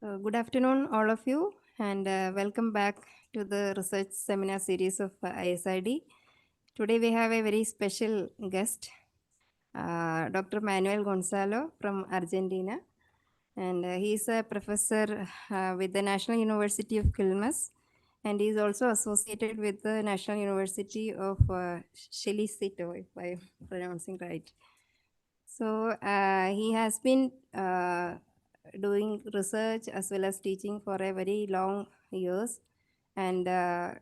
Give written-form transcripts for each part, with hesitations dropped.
Good afternoon, all of you, and welcome back to the research seminar series of ISID. Today, we have a very special guest, Dr. Manuel Gonzalo from Argentina, and he is a professor with the National University of Quilmes, and he is also associated with the National University of Chelicito, if I'm pronouncing right. So he has been doing research as well as teaching for a very long years, and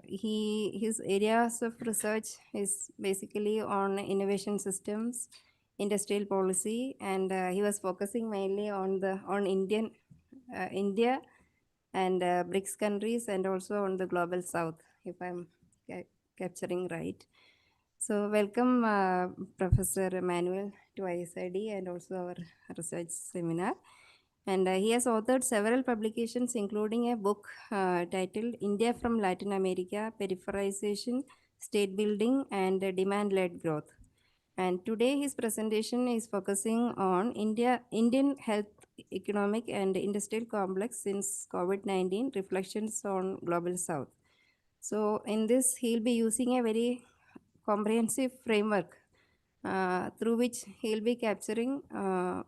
his areas of research is basically on innovation systems, industrial policy, and he was focusing mainly on India and BRICS countries, and also on the global South, if I'm capturing right. So welcome, Professor Emmanuel to ISID and also our research seminar. And he has authored several publications, including a book titled India from Latin America, Peripherization, State Building, and Demand-Led Growth. And today his presentation is focusing on Indian health, economic, and industrial complex since COVID-19, reflections on Global South. So in this, he'll be using a very comprehensive framework through which he'll be capturing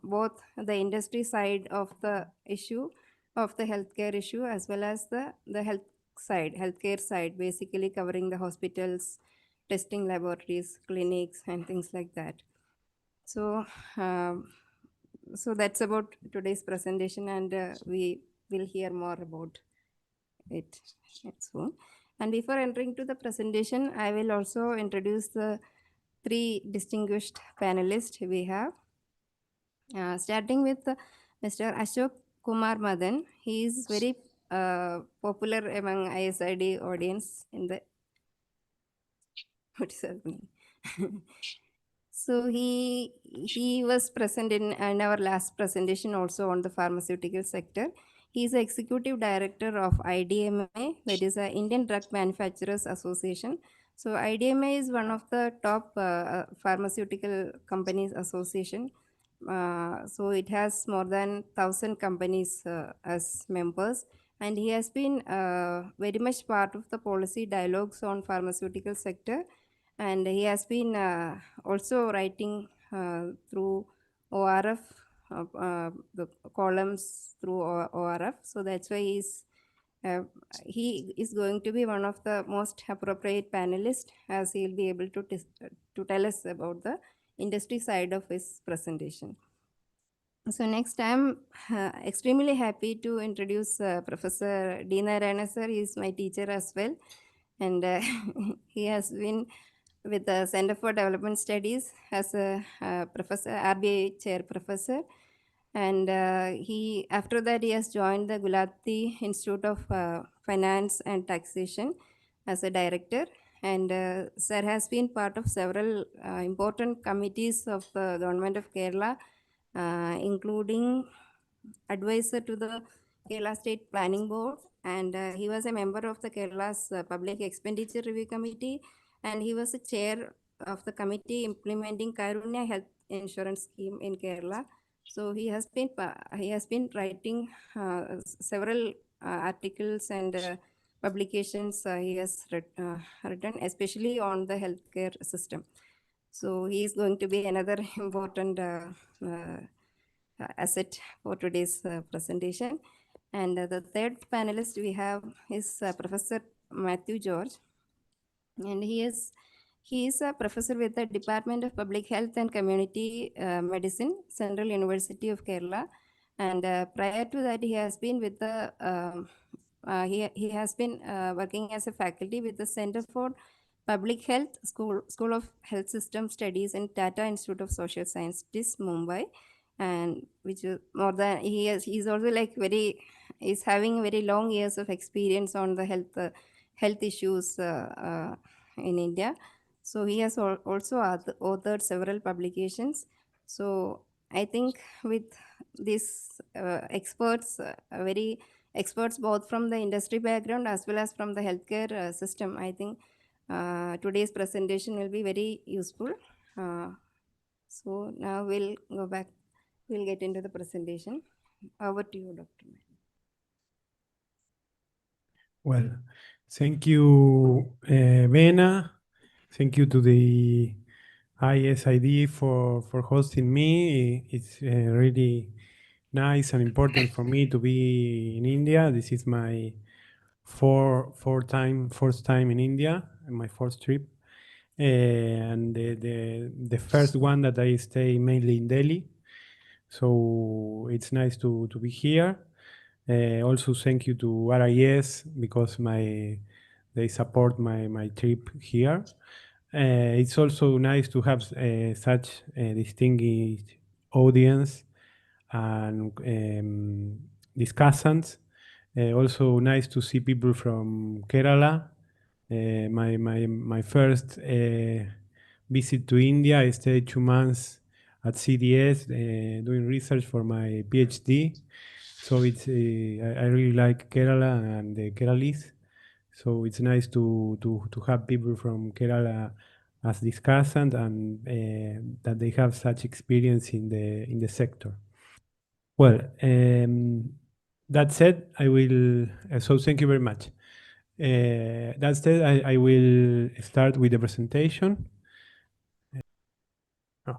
both the industry side of the issue, of the healthcare issue, as well as the healthcare side, basically covering the hospitals, testing laboratories, clinics, and things like that. So, so that's about today's presentation, and we will hear more about it soon. And before entering to the presentation, I will also introduce the three distinguished panelists we have. Starting with Mr. Ashok Kumar Madan. He is very popular among ISID audience in the what is happening. So he was present in our last presentation also on the pharmaceutical sector. He is the executive director of IDMA, that is the Indian Drug Manufacturers Association. So IDMA is one of the top pharmaceutical companies association. So it has more than 1,000 companies as members, and he has been very much part of the policy dialogues on pharmaceutical sector, and he has been also writing through ORF, the columns through ORF. So that's why uh, he is going to be one of the most appropriate panelists, as he'll be able to tell us about the industry side of his presentation. So next, I'm extremely happy to introduce Professor D. Narayana sir. He is my teacher as well, and he has been with the Center for Development Studies as a professor, RBI chair professor, and he after that he has joined the Gulati Institute of Finance and Taxation as a director, and sir has been part of several important committees of the government of Kerala, including advisor to the Kerala State Planning Board, and he was a member of the Kerala's Public Expenditure Review Committee, and he was a chair of the committee implementing Karunya Health Insurance Scheme in Kerala. So he has been writing several articles and publications he has written, especially on the healthcare system. So he is going to be another important asset for today's presentation. And the third panelist we have is Professor Matthew George, and he is a professor with the Department of Public Health and Community Medicine, Central University of Kerala. And prior to that, he has been with the he has been working as a faculty with the Center for Public Health School of Health System Studies in Tata Institute of Social Sciences, Mumbai, and which is more than he's also like very is having very long years of experience on the health issues in India. So he has also authored several publications. So I think with these experts, very experts both from the industry background as well as from the healthcare system, I think today's presentation will be very useful. So now we'll go back, we'll get into the presentation. Over to you, Dr. Well, thank you, Bena. Thank you to the ISID for hosting me. It's really nice and important for me to be in India. This is my first time in India, my first trip, and the first one that I stay mainly in Delhi. So it's nice to be here. Also, thank you to RIS because they support my trip here. It's also nice to have such a distinguished audience and discussants. Also nice to see people from Kerala. My first visit to India, I stayed 2 months at CDS doing research for my PhD. So I really like Kerala and the Keralis. So it's nice to have people from Kerala as discussant and that they have such experience in the sector. Well, that said, I will. So thank you very much. That said, I will start with the presentation. Oh.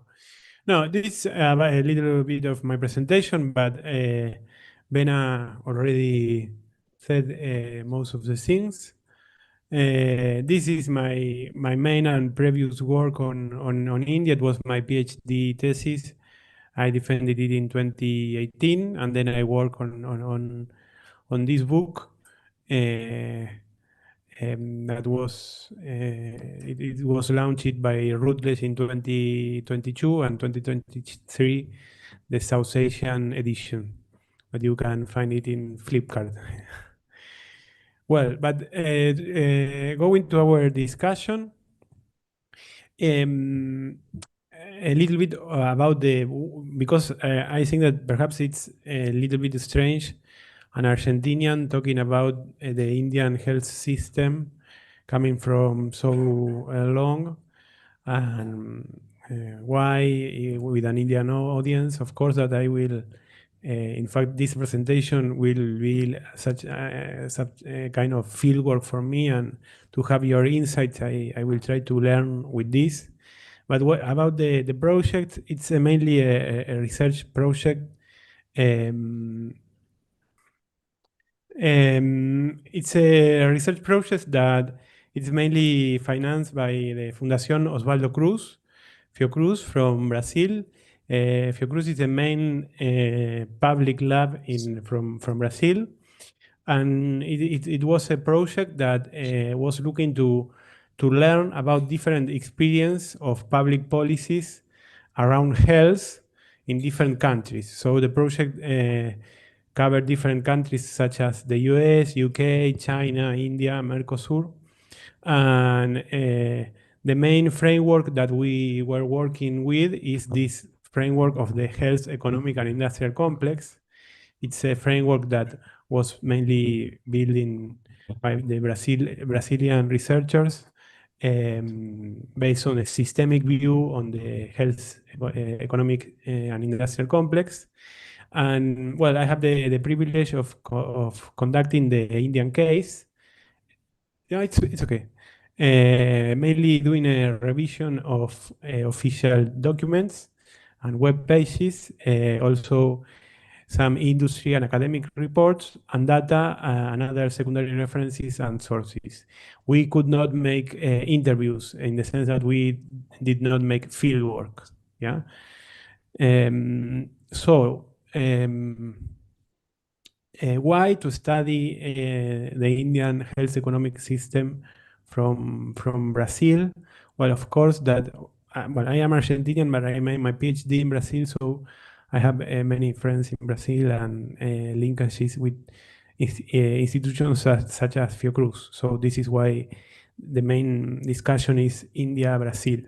No, this is a little bit of my presentation, but Bena already said most of the things. This is my main and previous work on India. It was my PhD thesis. I defended it in 2018, and then I work on this book. Uh, that was it was launched by Routledge in 2022 and 2023, the South Asian edition, but you can find it in Flipkart. Well, but going to our discussion, um, a little bit about because I think that perhaps it's a little bit strange an Argentinian talking about the Indian health system coming from so long and why with an Indian audience. Of course, that I will. In fact, this presentation will be such a kind of field work for me, and to have your insights, I will try to learn with this. But what about the project? It's mainly a research project. Um, it's a research project that it's mainly financed by the Fundación Osvaldo Cruz, Fiocruz from Brazil. Fiocruz is the main public lab from Brazil. And it was a project that was looking to learn about different experience of public policies around health in different countries. So the project covered different countries such as the US, UK, China, India, Mercosur. And the main framework that we were working with is this framework of the health, economic, and industrial complex. It's a framework that was mainly built by the Brazilian researchers based on a systemic view on the health, economic, and industrial complex. And well, I have the privilege of conducting the Indian case. Yeah, it's okay. Mainly doing a revision of official documents and web pages, also some industry and academic reports and data and other secondary references and sources. We could not make interviews in the sense that we did not make field work. Yeah. So why to study the Indian health economic system from Brazil? Well, of course, that well, I am Argentinian, but I made my PhD in Brazil, so I have many friends in Brazil and linkages with institutions such as Fiocruz. So this is why the main discussion is India Brazil.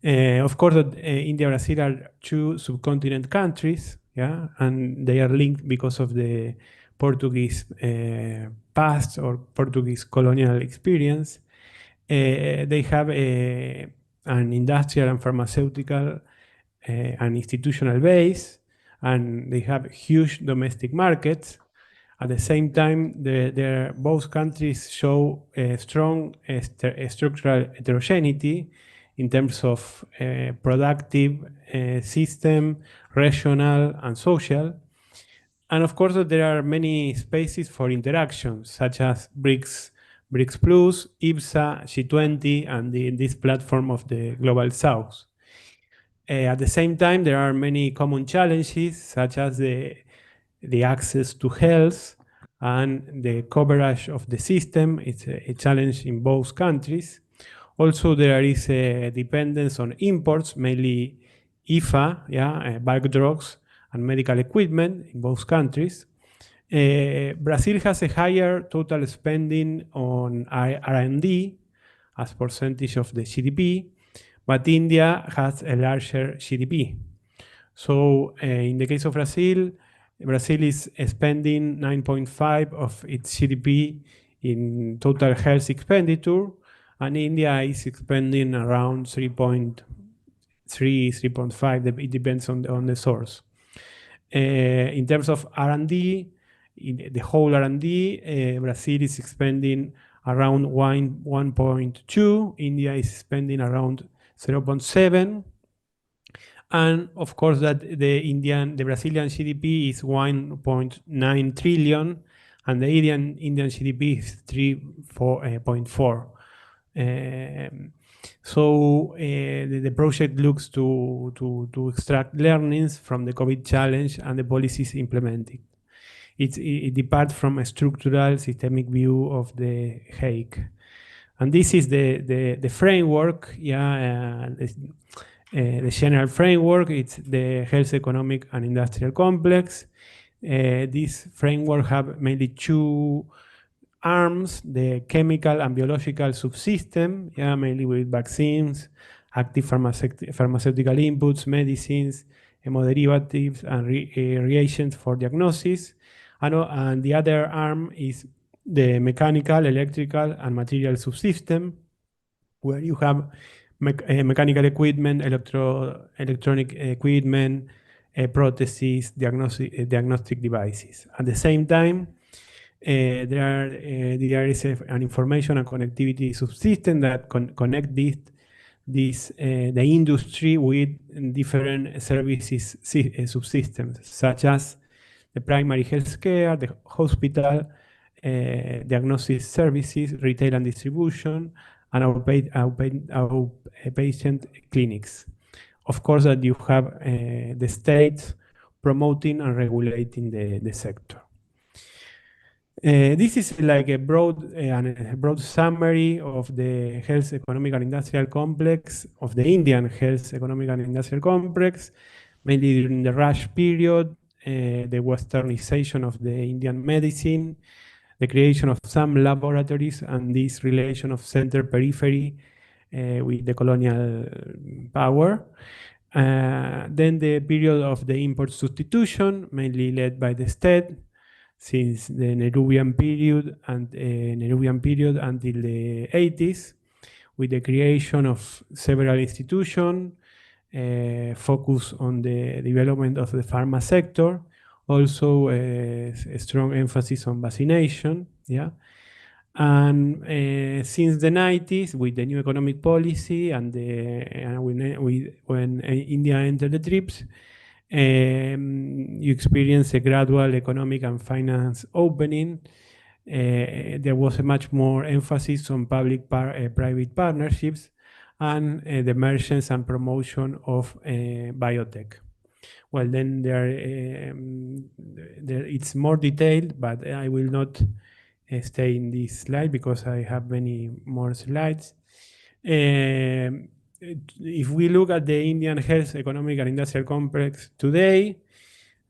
Of course, India Brazil are two subcontinent countries, yeah, and they are linked because of the Portuguese past or Portuguese colonial experience. They have an industrial and pharmaceutical and institutional base, and they have huge domestic markets. At the same time, both countries show a strong structural heterogeneity in terms of productive system, regional, and social. And of course, there are many spaces for interaction, such as BRICS Plus, IPSA, G20, and this platform of the Global South. At the same time, there are many common challenges, such as the access to health and the coverage of the system. It's a challenge in both countries. Also, there is a dependence on imports, mainly IFA, bulk drugs and medical equipment in both countries. Brazil has a higher total spending on R&D as percentage of the GDP, but India has a larger GDP. So in the case of Brazil, Brazil is spending 9.5 of its GDP in total health expenditure, and India is spending around 3.3, 3.5. It depends on the source. In terms of R&D, in the whole R&D, Brazil is spending around 1.2. India is spending around 0.7. And of course, that the Brazilian GDP is 1.9 trillion, and the Indian GDP is 3.4. So the project looks to extract learnings from the COVID challenge and the policies implemented. It departs from a structural systemic view of the HEIC. And this is the framework, the general framework. It's the health, economic, and industrial complex. This framework have mainly two arms: the chemical and biological subsystem, mainly with vaccines, active pharmaceutical inputs, medicines, hemoderivatives, and reagents for diagnosis. And the other arm is the mechanical, electrical, and material subsystem, where you have mechanical equipment, electronic equipment, prostheses, diagnostic devices. At the same time, there is an information and connectivity subsystem that connect the industry with different services subsystems, such as the primary health care, the hospital, diagnosis services, retail and distribution, and outpatient clinics. Of course, that you have the state promoting and regulating the sector. This is like a broad summary of the health, economic, and industrial complex of the Indian health, economic, and industrial complex, mainly during the rush period, the westernization of the Indian medicine, the creation of some laboratories, and this relation of center-periphery with the colonial power. Then the period of the import substitution, mainly led by the state, since the Nehruvian period until the 80s, with the creation of several institutions, focus on the development of the pharma sector, also a strong emphasis on vaccination, and since the 90s, with the new economic policy and when India entered the TRIPS, you experience a gradual economic and finance opening. There was a much more emphasis on public-private partnerships and the emergence and promotion of biotech. Well, then it's more detailed, but I will not stay in this slide because I have many more slides. If we look at the Indian health, economic, and industrial complex today,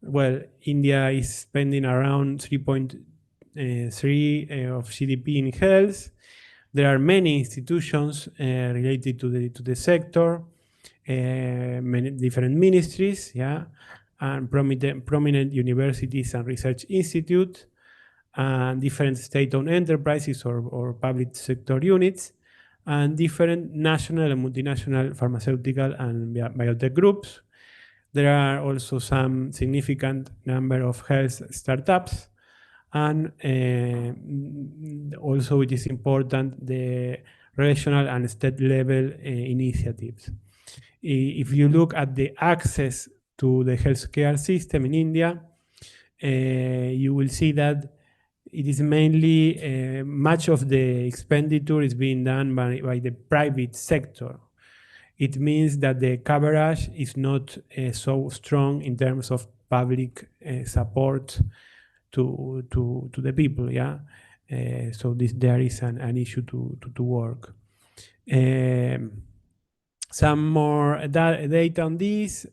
well, India is spending around 3.3 of GDP in health. There are many institutions related to the sector, many different ministries, and prominent universities and research institutes, and different state-owned enterprises or public sector units, and different national and multinational pharmaceutical and biotech groups. There are also some significant number of health startups and also it is important the regional and state level initiatives. If you look at the access to the healthcare system in India, you will see that it is mainly much of the expenditure is being done by the private sector. It means that the coverage is not so strong in terms of public support to the people. Yeah, so there is an issue to work. Um, some more data on this.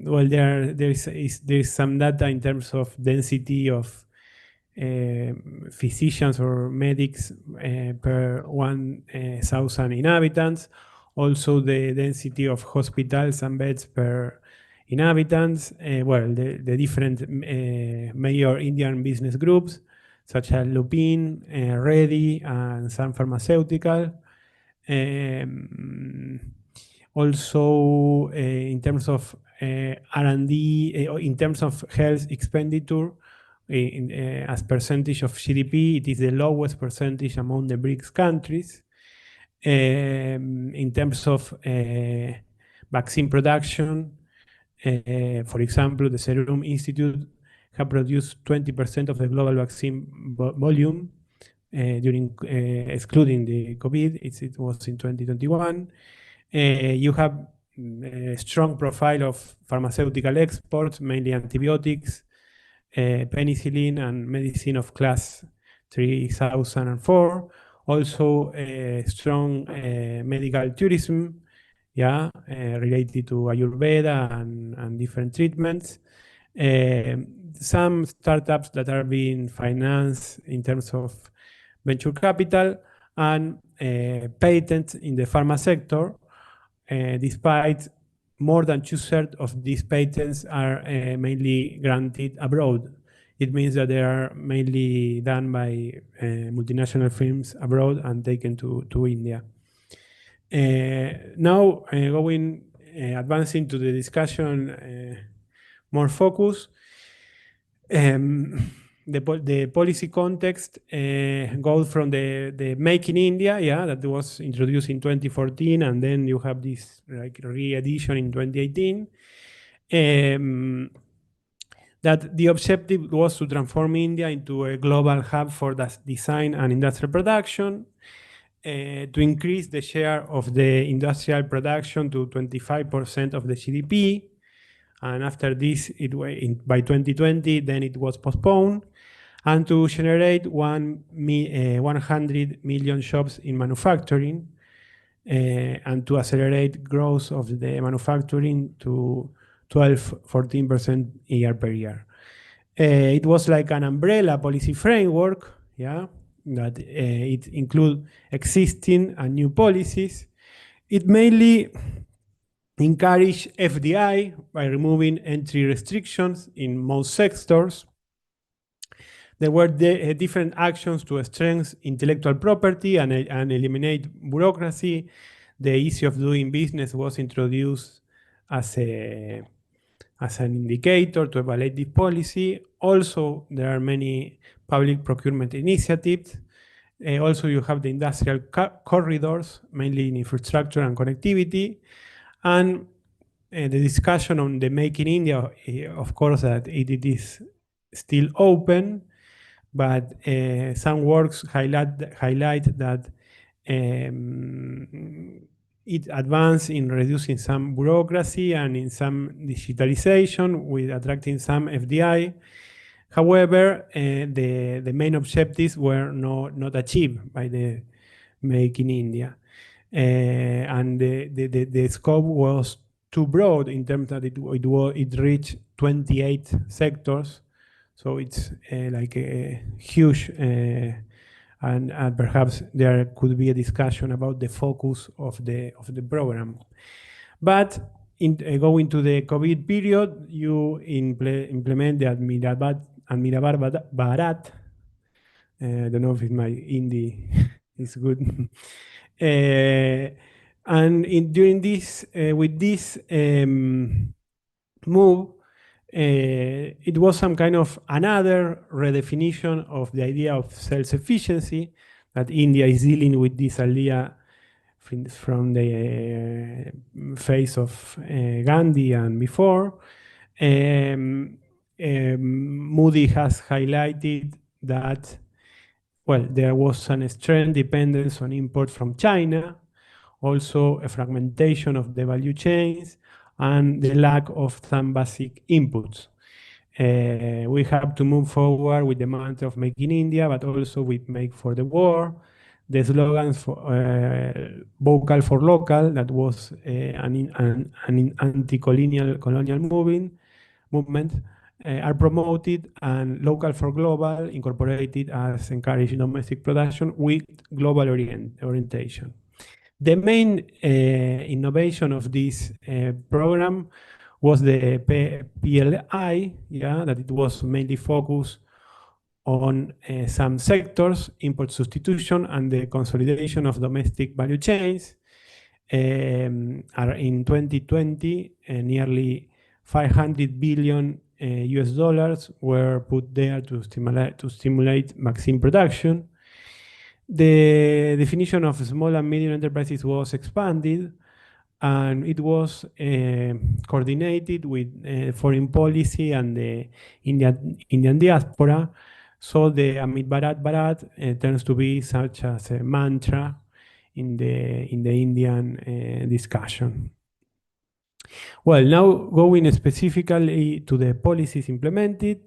Well, there is some data in terms of density of physicians or medics per 1,000 inhabitants. Also, the density of hospitals and beds per inhabitants. Well, the different major Indian business groups, such as Lupin, Reddy, and Sun Pharmaceutical. Um, Also, in terms of R&D, in terms of health expenditure, as percentage of GDP, it is the lowest percentage among the BRICS countries. In terms of vaccine production, for example, the Serum Institute have produced 20% of the global vaccine volume during excluding the COVID. It was in 2021. You have a strong profile of pharmaceutical exports, mainly antibiotics, penicillin, and medicine of class 3004. Also, strong medical tourism, yeah, related to Ayurveda and different treatments. Some startups that are being financed in terms of venture capital and patents in the pharma sector, despite more than two-thirds of these patents are mainly granted abroad. It means that they are mainly done by multinational firms abroad and taken to India. Now, advancing to the discussion, more focus. The policy context goes from the Make in India, yeah, that was introduced in 2014, and then you have this like re-edition in 2018. That the objective was to transform India into a global hub for design and industrial production, to increase the share of the industrial production to 25% of the GDP. And after this, by 2020, then it was postponed, and to generate 100 million jobs in manufacturing, and to accelerate growth of the manufacturing to 12-14% year per year. It was like an umbrella policy framework, yeah, that it include existing and new policies. It mainly encourage FDI by removing entry restrictions in most sectors. There were different actions to strengthen intellectual property and eliminate bureaucracy. The ease of doing business was introduced as an indicator to evaluate this policy. Also, there are many public procurement initiatives. Also, you have the industrial corridors, mainly in infrastructure and connectivity. And the discussion on the Make in India, of course, that it is still open, but some works highlight that it advanced in reducing some bureaucracy and in some digitalization with attracting some FDI. However, the main objectives were not achieved by the Make in India. And the scope was too broad in terms that it reached 28 sectors. So it's like a huge, and perhaps there could be a discussion about the focus of the program. But going to the COVID period, you implement the Admirabar Bharat. I don't know if my Hindi is good. And during this, with this move, it was some kind of another redefinition of the idea of self-sufficiency that India is dealing with this idea from the phase of Gandhi and before. Um, Moody has highlighted that, well, there was an extreme dependence on import from China, also a fragmentation of the value chains, and the lack of some basic inputs. We have to move forward with the mantra of Make in India, but also with Make for the War. The slogans for vocal for local, that was an anti-colonial movement, are promoted, and local for global incorporated as encouraging domestic production with global orientation. The main innovation of this program was the PLI, yeah, that it was mainly focused on some sectors, import substitution, and the consolidation of domestic value chains. In 2020, nearly 500 billion US dollars were put there to stimulate vaccine production. The definition of small and medium enterprises was expanded, and it was coordinated with foreign policy and the Indian diaspora. So the Amit Bharat Bharat turns to be such as a mantra in the Indian discussion. Well, now going specifically to the policies implemented,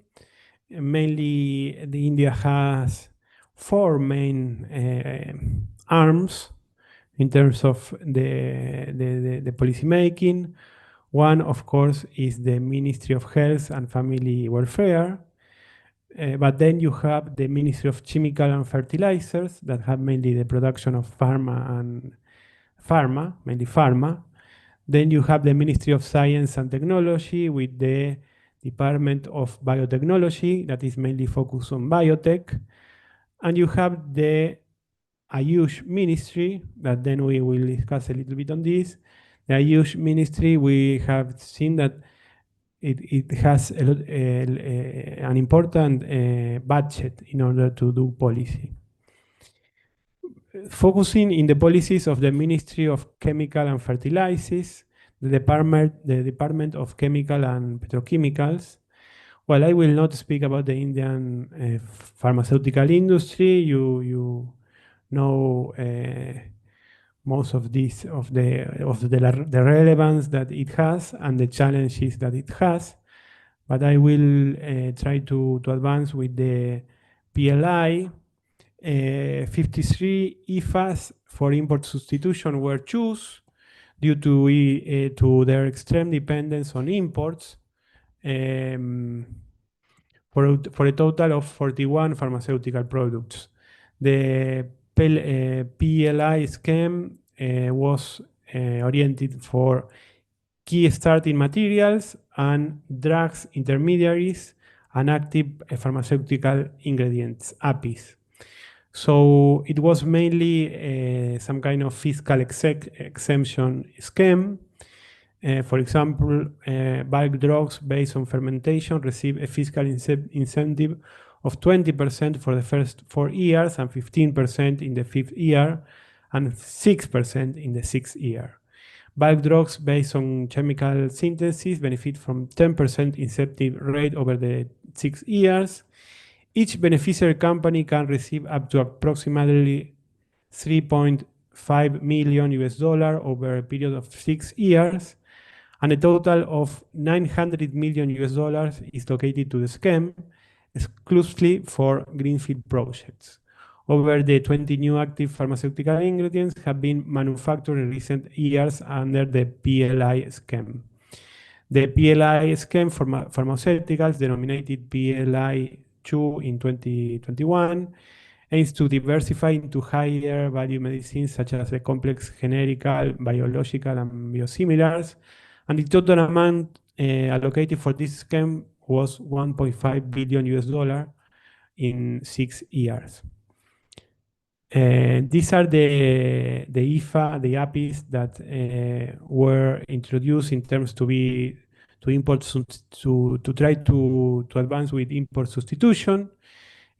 mainly the India has four main arms in terms of the policy making. One, of course, is the Ministry of Health and Family Welfare. But then you have the Ministry of Chemical and Fertilizers that have mainly the production of mainly pharma. Then you have the Ministry of Science and Technology with the Department of Biotechnology that is mainly focused on biotech. And you have the Ayush Ministry, that then we will discuss a little bit on this. The Ayush Ministry, we have seen that it has an important budget in order to do policy. Focusing in the policies of the Ministry of Chemical and Fertilizers, the Department of Chemical and Petrochemicals. Well, I will not speak about the Indian pharmaceutical industry. You know most of this the relevance that it has and the challenges that it has. But I will try to advance with the PLI. 53 IFAs for import substitution were chosen due to their extreme dependence on imports. For a total of 41 pharmaceutical products. The PLI scheme was oriented for key starting materials and drugs intermediaries and active pharmaceutical ingredients, APIs. So it was mainly some kind of fiscal exemption scheme. For example, bulk drugs based on fermentation receive a fiscal incentive of 20% for the first 4 years and 15% in the 5th year and 6% in the 6th year. Bulk drugs based on chemical synthesis benefit from 10% incentive rate over the 6 years. Each beneficiary company can receive up to approximately 3.5 million US dollar over a period of 6 years, and a total of 900 million US dollars is located to the scheme exclusively for greenfield projects. Over the 20 new active pharmaceutical ingredients have been manufactured in recent years under the PLI scheme. The PLI scheme for pharmaceuticals, denominated PLI 2 in 2021, aims to diversify into higher value medicines such as the complex generical, biological, and biosimilars. And the total amount allocated for this scheme was 1.5 billion US dollar in 6 years. These are the IFA, the APIs that were introduced in terms to to import to try to advance with import substitution.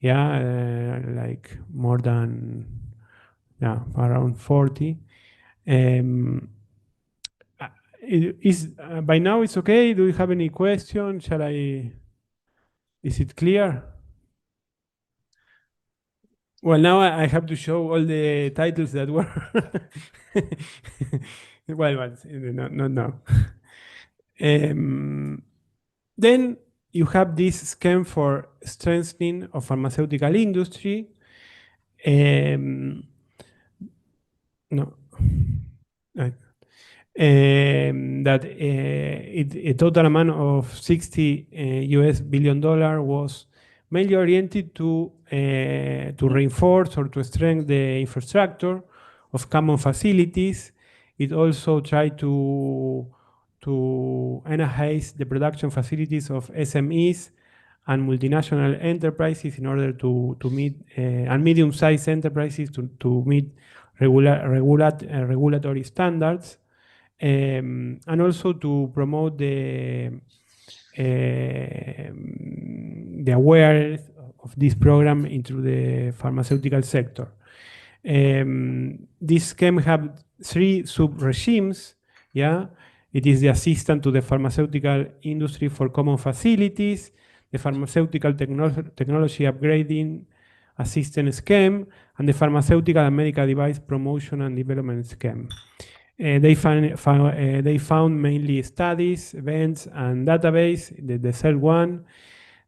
Yeah, like more than, yeah, around 40. Um, uh, is by now it's okay? Do you have any questions? Shall I? Is it clear? Well, now I have to show all the titles that were. Well, but not now. Um, then you have this scheme for strengthening of pharmaceutical industry. Um, no, uh, that a total amount of 60 US billion dollar was mainly oriented to reinforce or to strengthen the infrastructure of common facilities. It also tried to enhance the production facilities of SMEs and multinational enterprises in order to meet and medium-sized enterprises to meet regulatory standards, and also to promote the awareness of this program into the pharmaceutical sector. This scheme have three sub-regimes. Yeah, it is the assistance to the pharmaceutical industry for common facilities, the pharmaceutical technology upgrading assistance scheme, and the pharmaceutical and medical device promotion and development scheme. They found mainly studies, events, and database. The third one,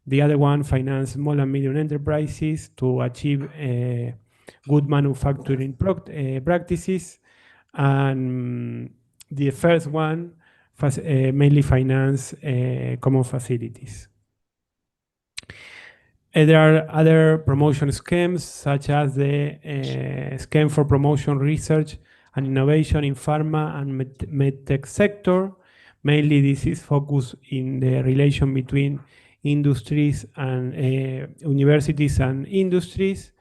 the other one financed small and medium enterprises to achieve good manufacturing practices, and the first one mainly finance common facilities. There are other promotion schemes, such as the scheme for promotion research and innovation in pharma and medtech sector. Mainly, this is focused in the relation between industries and universities and industries.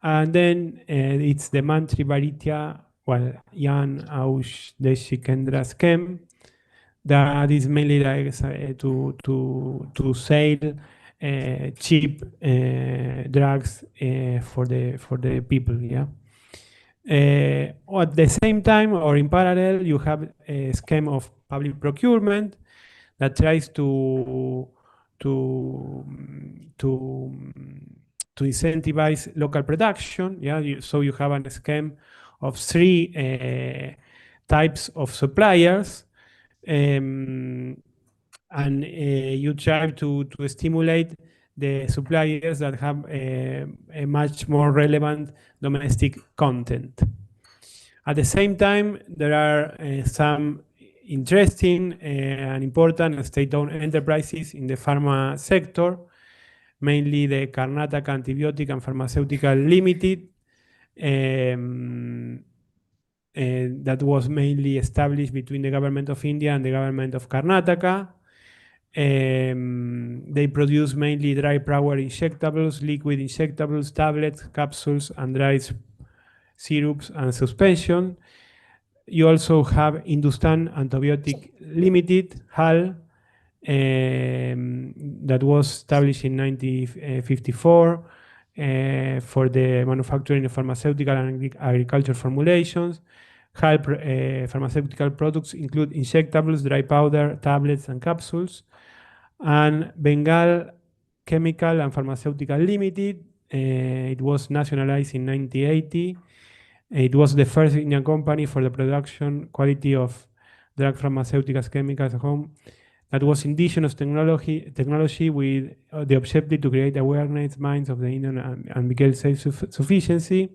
And then it's the Mantri Bharitya, well, Jan Aush Deshikendra scheme, that is mainly like to sell cheap drugs for the people. Yeah. At the same time, or in parallel, you have a scheme of public procurement that tries to to to incentivize local production. Yeah, so you have a scheme of three types of suppliers, and you try to stimulate the suppliers that have a much more relevant domestic content. At the same time, there are some interesting and important state-owned enterprises in the pharma sector, mainly the Karnataka Antibiotic and Pharmaceutical Limited, that was mainly established between the government of India and the government of Karnataka. They produce mainly dry powder injectables, liquid injectables, tablets, capsules, and dry syrups and suspension. You also have Hindustan Antibiotic Limited, HAL, that was established in 1954 for the manufacturing of pharmaceutical and agriculture formulations. HAL pharmaceutical products include injectables, dry powder, tablets, and capsules. And Bengal Chemical and Pharmaceutical Limited, it was nationalized in 1980. It was the first Indian company for the production quality of drug pharmaceuticals chemicals at home that was indigenous technology with the objective to create awareness minds of the Indian and become self-sufficiency.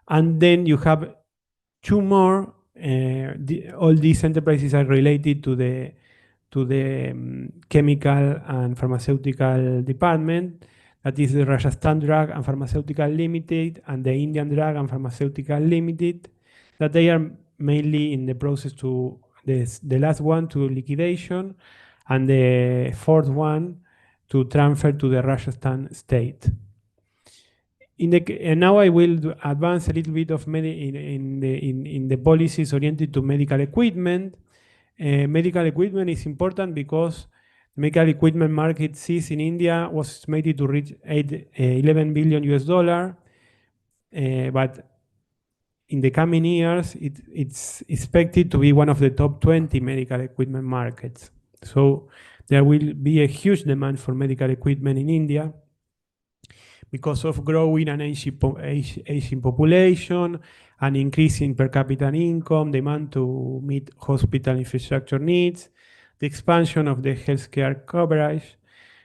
And then you have two more. All these enterprises are related to the chemical and pharmaceutical department. That is the Rajasthan Drug and Pharmaceutical Limited and the Indian Drug and Pharmaceutical Limited, that they are mainly in the process to the last one to liquidation, and the fourth one to transfer to the Rajasthan state. And now I will advance a little bit of in the policies oriented to medical equipment. medical equipment is important because the medical equipment market size in India was estimated to reach 11 billion US dollar, but in the coming years, it's expected to be one of the top 20 medical equipment markets. So there will be a huge demand for medical equipment in India because of growing and aging population, an increase in per capita income, demand to meet hospital infrastructure needs, the expansion of the healthcare coverage.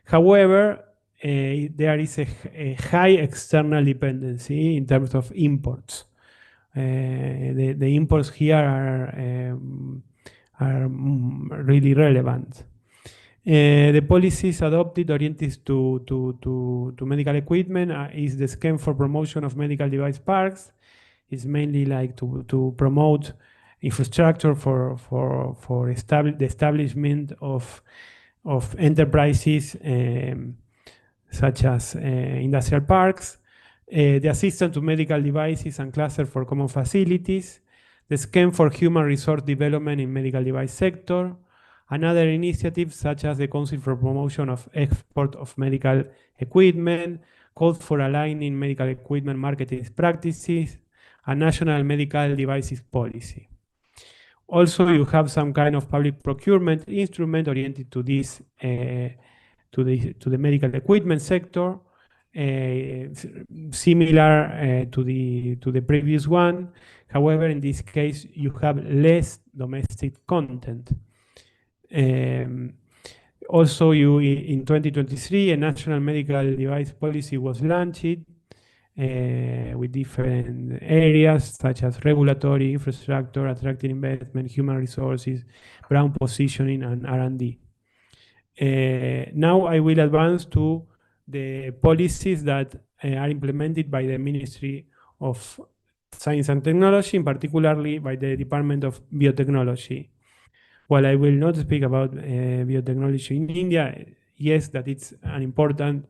However, there is a high external dependency in terms of imports. The imports here are really relevant. The policies adopted oriented to medical equipment is the scheme for promotion of medical device parks. It's mainly like to promote infrastructure for the establishment of enterprises such as industrial parks, the assistance to medical devices and cluster for common facilities, the scheme for human resource development in medical device sector, and other initiatives such as the Council for Promotion of Export of Medical Equipment, code for aligning medical equipment marketing practices, a national medical devices policy. Also, you have some kind of public procurement instrument oriented to this to the medical equipment sector, similar to the previous one. However, in this case, you have less domestic content. Also, in 2023, a national medical device policy was launched with different areas such as regulatory, infrastructure, attracting investment, human resources, brand positioning, and R&D. Now I will advance to the policies that are implemented by the Ministry of Science and Technology, and particularly by the Department of Biotechnology. While I will not speak about biotechnology in India, yes, that it's an important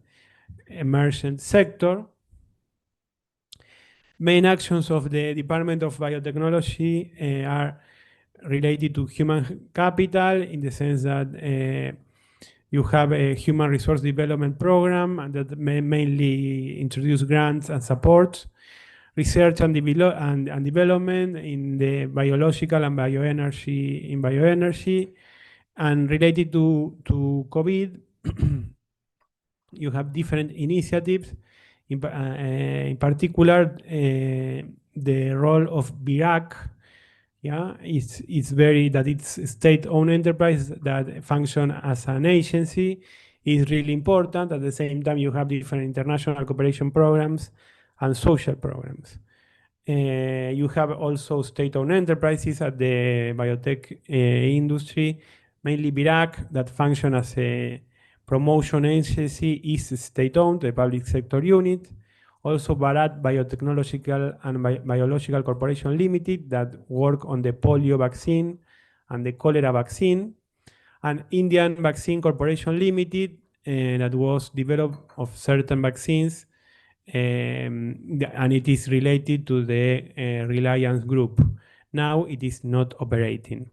emergent sector. Main actions of the Department of Biotechnology are related to human capital in the sense that you have a human resource development program that mainly introduce grants and support, research and development in the biological and bioenergy, and related to COVID, you have different initiatives. In particular, the role of BIRAC, yeah, it's very that it's state-owned enterprise that function as an agency is really important. At the same time, you have different international cooperation programs and social programs. You have also state-owned enterprises at the biotech industry, mainly BIRAC, that function as a promotion agency, is state-owned, the public sector unit. Also, Bharat Biotechnological and Biological Corporation Limited that work on the polio vaccine and the cholera vaccine. And Indian Vaccine Corporation Limited that was developed of certain vaccines and it is related to the Reliance Group. Now it is not operating.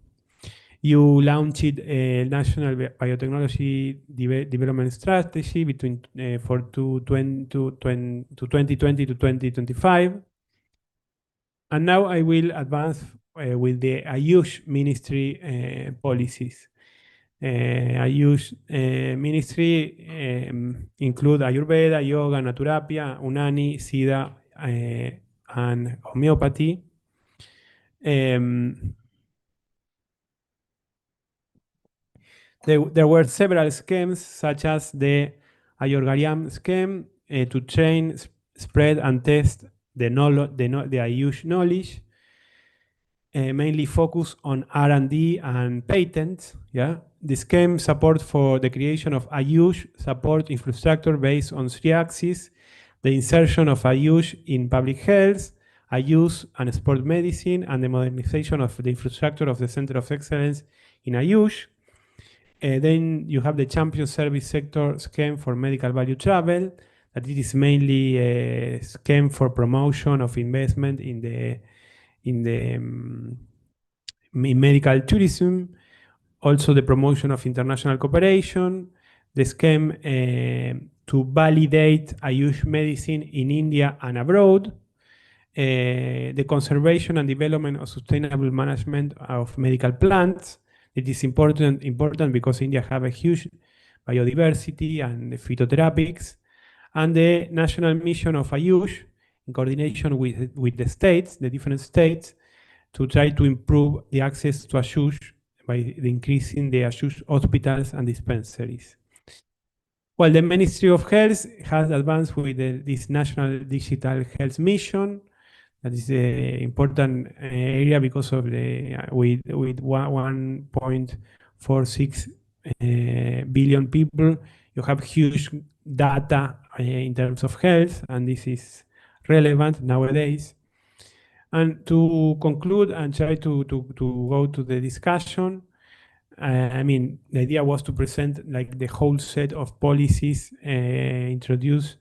You launched a national biotechnology development strategy between for 2020 to 2025. And now I will advance with the Ayush Ministry policies. Ayush Ministry include Ayurveda, Yoga, Naturapia, Unani, Siddha, and homeopathy. There were several schemes, such as the Ayurgariam scheme to train, spread, and test the Ayush knowledge, mainly focus on R&D and patents. Yeah, the scheme support for the creation of Ayush support infrastructure based on three axes: the insertion of Ayush in public health, Ayush and sport medicine, and the modernization of the infrastructure of the Center of Excellence in Ayush. Then you have the champion service sector scheme for medical value travel, that it is mainly a scheme for promotion of investment in medical tourism. also the promotion of international cooperation, the scheme to validate AYUSH medicine in India and abroad, the conservation and development of sustainable management of medical plants. It is important because India have a huge biodiversity and phytotherapics, and the national mission of AYUSH in coordination with the states, the different states, to try to improve the access to AYUSH by increasing the AYUSH hospitals and dispensaries. Well, the Ministry of Health has advanced with this National Digital Health Mission. That is an important area because of the with 1.46 billion people, you have huge data in terms of health, and this is relevant nowadays. And to conclude and try to go to the discussion, I mean, the idea was to present like the whole set of policies introduced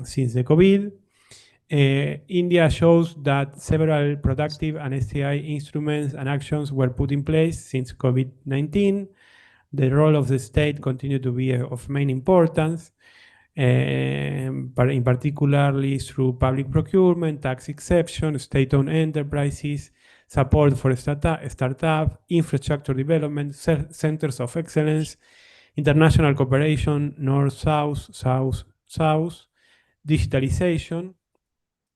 since the COVID. India shows that several productive and STI instruments and actions were put in place since COVID-19. The role of the state continued to be of main importance, but in particularly through public procurement, tax exception, state-owned enterprises, support for startup, infrastructure development, centers of excellence, international cooperation, north-south, south-south, digitalization.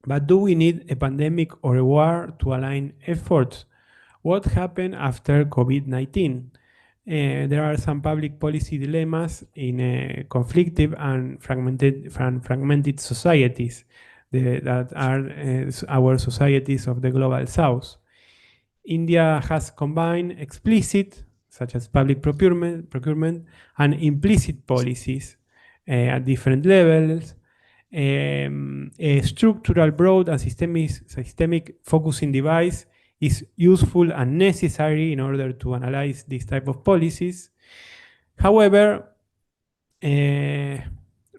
But do we need a pandemic or a war to align efforts? What happened after COVID-19? There are some public policy dilemmas in conflictive and fragmented societies that are our societies of the global south. India has combined explicit, such as public procurement and implicit policies at different levels. A structural, broad, and systemic focusing device is useful and necessary in order to analyze this type of policies. However,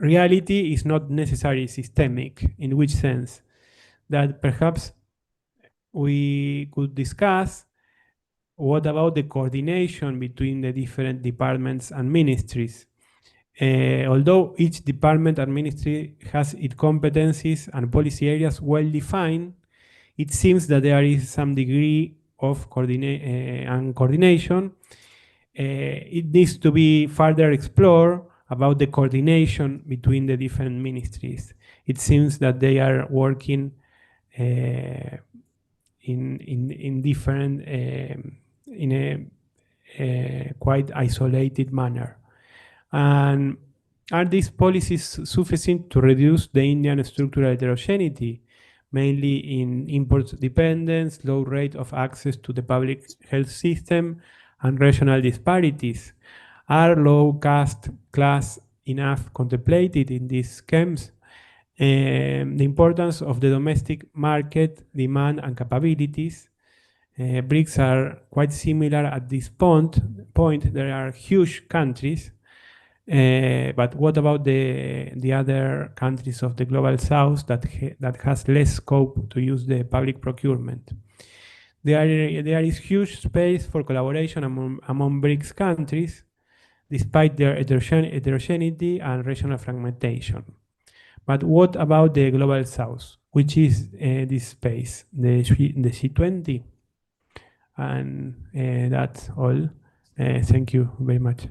reality is not necessarily systemic. In which sense? That perhaps we could discuss what about the coordination between the different departments and ministries. Although each department and ministry has its competencies and policy areas well defined, it seems that there is some degree of coordination. It needs to be further explored about the coordination between the different ministries. It seems that they are working in different, in a quite isolated manner. And are these policies sufficient to reduce the Indian structural heterogeneity, mainly in import dependence, low rate of access to the public health system, and regional disparities? Are low caste class enough contemplated in these schemes? The importance of the domestic market, demand, and capabilities. BRICS are quite similar at this point. There are huge countries. But what about the other countries of the global south that has less scope to use the public procurement? There is huge space for collaboration among BRICS countries, despite their heterogeneity and regional fragmentation. But what about the global south, which is this space, the G20? And that's all. Thank you very much.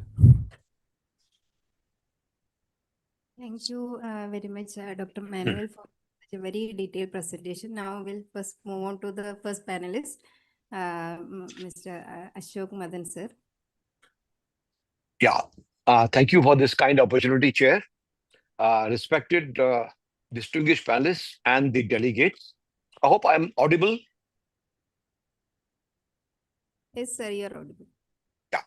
Thank you very much, Dr. Manuel, for such a very detailed presentation. Now we'll first move on to the first panelist, Mr. Ashok Madan, sir. Yeah, thank you for this kind opportunity, Chair. Respected distinguished panelists and the delegates, I hope I'm audible. Yes, sir, you're audible. Yeah.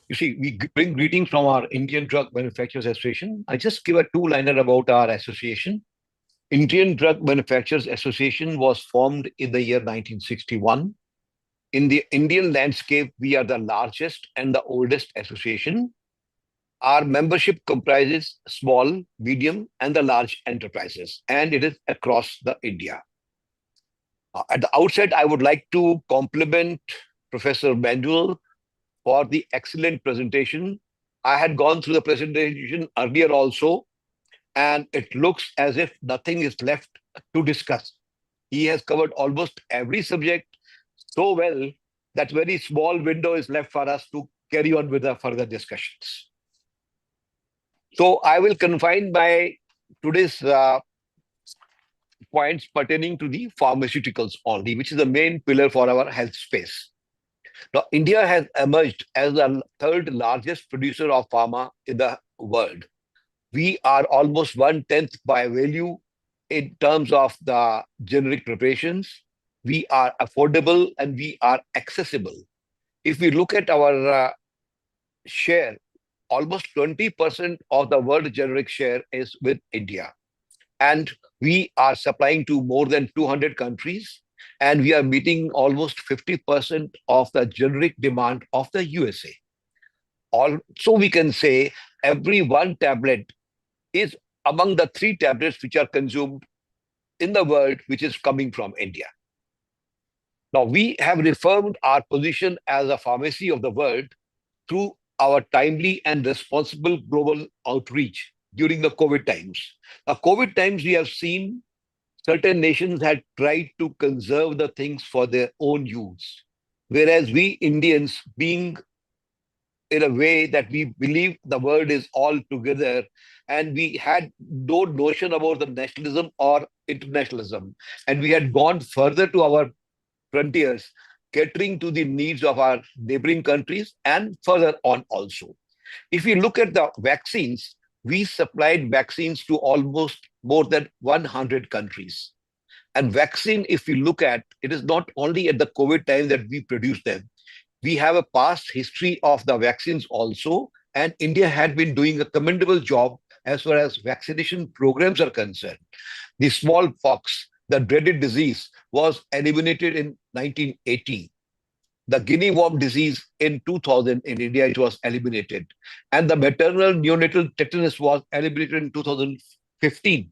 You see, we bring greetings from our Indian Drug Manufacturers Association. I just give a two-liner about our association. Indian Drug Manufacturers Association was formed in the year 1961. In the Indian landscape, we are the largest and the oldest association. Our membership comprises small, medium, and the large enterprises, and it is across the India. At the outset, I would like to compliment Professor Manuel, for the excellent presentation. I had gone through the presentation earlier also, and it looks as if nothing is left to discuss. He has covered almost every subject so well that very small window is left for us to carry on with the further discussions. So I will confine my today's points pertaining to the pharmaceuticals only, which is the main pillar for our health space. Now, India has emerged as the third largest producer of pharma in the world. We are almost 1/10 by value in terms of the generic preparations. We are affordable and we are accessible. If we look at our share, almost 20% of the world generic share is with India. And we are supplying to more than 200 countries, and we are meeting almost 50% of the generic demand of the USA. Also, we can say every one tablet is among the 3 tablets which are consumed in the world, which is coming from India. Now, we have reaffirmed our position as a pharmacy of the world through our timely and responsible global outreach during the COVID times. Now, COVID times, we have seen certain nations had tried to conserve the things for their own use, whereas we Indians, being in a way that we believe the world is all together, and we had no notion about the nationalism or internationalism, and we had gone further to our frontiers, catering to the needs of our neighboring countries and further on also. If we look at the vaccines, we supplied vaccines to almost more than 100 countries. And vaccine, if we look at, it is not only at the COVID time that we produce them. We have a past history of the vaccines also, and India had been doing a commendable job as far as vaccination programs are concerned. The smallpox, the dreaded disease, was eliminated in 1980. The guinea worm disease in 2000 in India, it was eliminated. And the maternal neonatal tetanus was eliminated in 2015.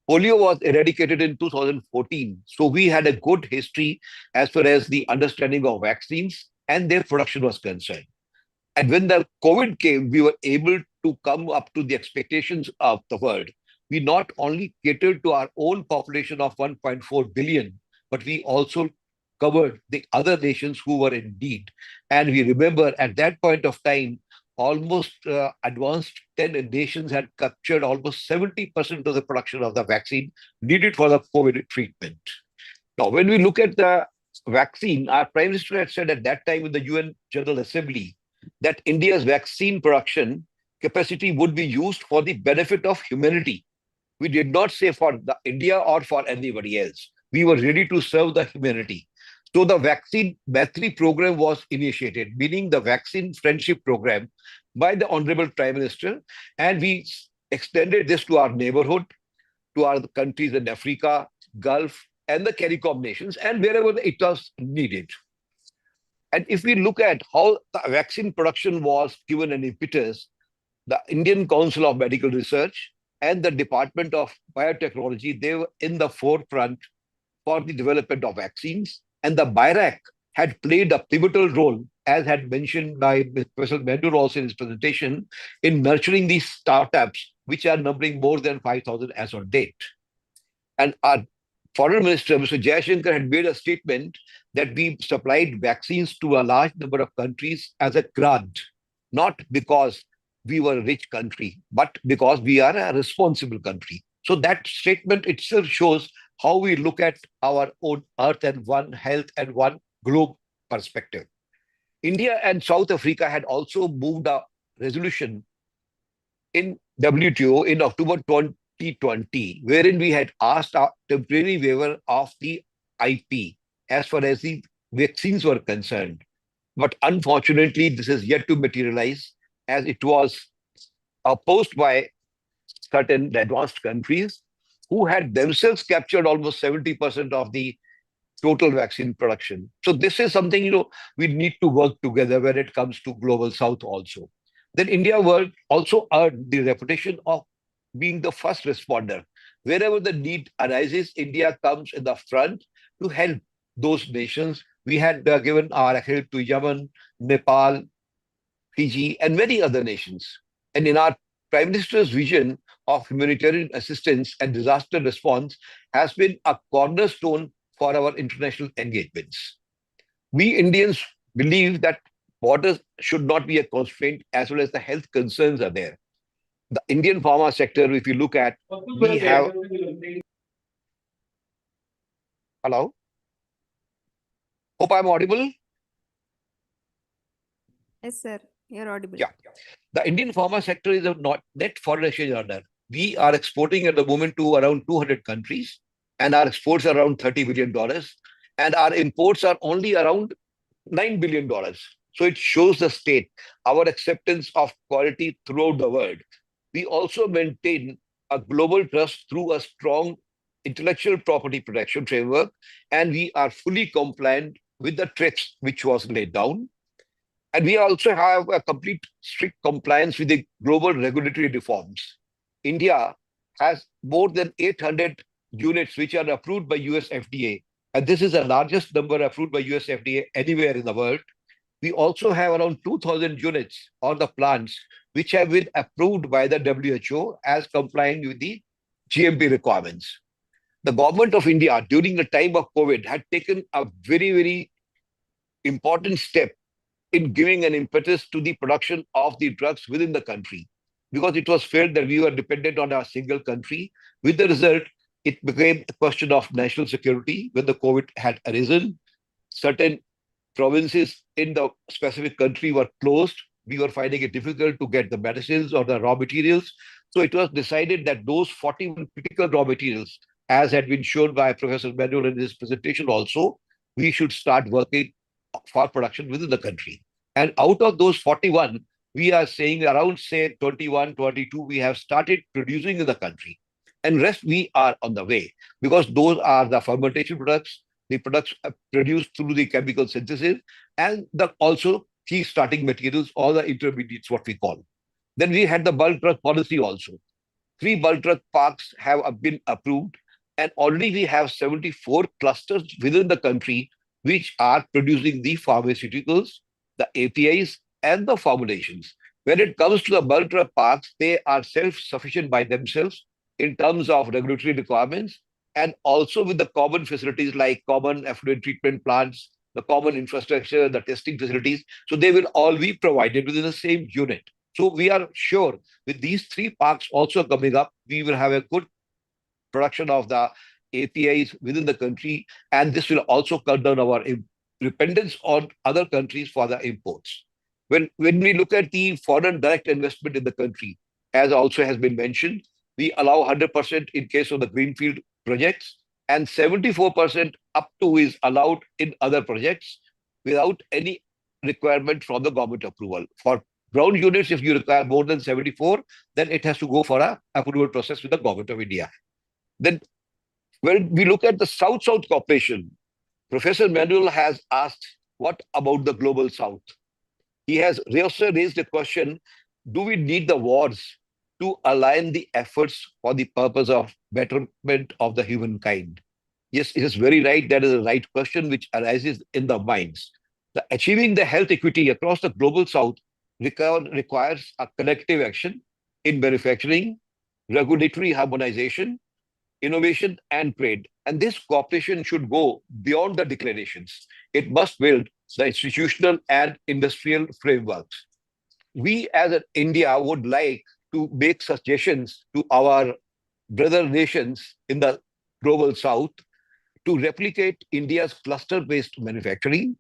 Polio was eradicated in 2014. So we had a good history as far as the understanding of vaccines and their production was concerned. And when the COVID came, we were able to come up to the expectations of the world. We not only catered to our own population of 1.4 billion, but we also covered the other nations who were in need. And we remember at that point of time, almost advanced 10 nations had captured almost 70% of the production of the vaccine needed for the COVID treatment. Now, when we look at the vaccine, our Prime Minister had said at that time in the UN General Assembly that India's vaccine production capacity would be used for the benefit of humanity. We did not say for the India or for anybody else. We were ready to serve the humanity. So the vaccine Maitri program was initiated, meaning the vaccine friendship program by the Honorable Prime Minister. And we extended this to our neighborhood, to our countries in Africa, Gulf, and the CARICOM nations, and wherever it was needed. And if we look at how the vaccine production was given an impetus, the Indian Council of Medical Research and the Department of Biotechnology, they were in the forefront for the development of vaccines. And the BIRAC had played a pivotal role, as had mentioned by Professor Mendur also in his presentation, in nurturing these startups, which are numbering more than 5,000 as on date. And our Foreign Minister, Mr. Jaishankar, had made a statement that we supplied vaccines to a large number of countries as a grant, not because we were a rich country, but because we are a responsible country. So that statement itself shows how we look at our own earth and one health and one globe perspective. India and South Africa had also moved a resolution in WTO in October 2020, wherein we had asked a temporary waiver of the IP as far as the vaccines were concerned. But unfortunately, this is yet to materialize, as it was opposed by certain advanced countries who had themselves captured almost 70% of the total vaccine production. So this is something, we need to work together when it comes to Global South also. Then India world also earned the reputation of being the first responder. Wherever the need arises, India comes in the front to help those nations We had given our help to Yemen, Nepal, Fiji, and many other nations. And in our Prime Minister's vision of humanitarian assistance and disaster response has been a cornerstone for our international engagements. We Indians believe that borders should not be a constraint as well as the health concerns are there. The Indian pharma sector, if you look at, we have. Hello? Hope I'm audible. Yes, sir. You're audible. Yeah. The Indian pharma sector is a net foreign exchange earner. We are exporting at the moment to around 200 countries, and our exports are around $30 billion, and our imports are only around $9 billion. So it shows the state, our acceptance of quality throughout the world. We also maintain a global trust through a strong intellectual property protection framework, and we are fully compliant with the TRIPS, which was laid down. And we also have a complete strict compliance with the global regulatory reforms. India has more than 800 units which are approved by US FDA. And this is the largest number approved by US FDA anywhere in the world. We also have around 2,000 units on the plants which have been approved by the WHO as complying with the GMP requirements. The government of India during the time of COVID had taken a very, very important step in giving an impetus to the production of the drugs within the country, because it was felt that we were dependent on a single country. With the result, it became a question of national security when the COVID had arisen. Certain provinces in the specific country were closed. We were finding it difficult to get the medicines or the raw materials. So it was decided that those 41 critical raw materials, as had been shown by Professor Manuel in his presentation also, we should start working for production within the country. And out of those 41, we are saying around, say, 21, 22, we have started producing in the country. And rest we are on the way, because those are the fermentation products, the products produced through the chemical synthesis, and the also key starting materials, all the intermediates, what we call. Then we had the bulk drug policy also. 3 bulk drug parks have been approved, and already we have 74 clusters within the country which are producing the pharmaceuticals, the APIs, and the formulations. When it comes to the bulk drug parks, they are self-sufficient by themselves in terms of regulatory requirements, and also with the common facilities like common effluent treatment plants, the common infrastructure, the testing facilities. So they will all be provided within the same unit. So we are sure with these 3 parks also coming up, we will have a good production of the APIs within the country, and this will also cut down our dependence on other countries for the imports. When we look at the foreign direct investment in the country, as also has been mentioned, we allow 100% in case of the greenfield projects, and 74% up to is allowed in other projects without any requirement from the government approval. For ground units, if you require more than 74, then it has to go for a approval process with the government of India. Then when we look at the South-South cooperation, Professor Manuel has asked, what about the global South? He has also raised the question, do we need the wars to align the efforts for the purpose of betterment of the humankind? Yes, it is very right. That is a right question which arises in the minds. Achieving the health equity across the global South requires a collective action in manufacturing, regulatory harmonization, innovation, and trade. And this cooperation should go beyond the declarations. It must build the institutional and industrial frameworks. We as an India would like to make suggestions to our brother nations in the global South to replicate India's cluster-based manufacturing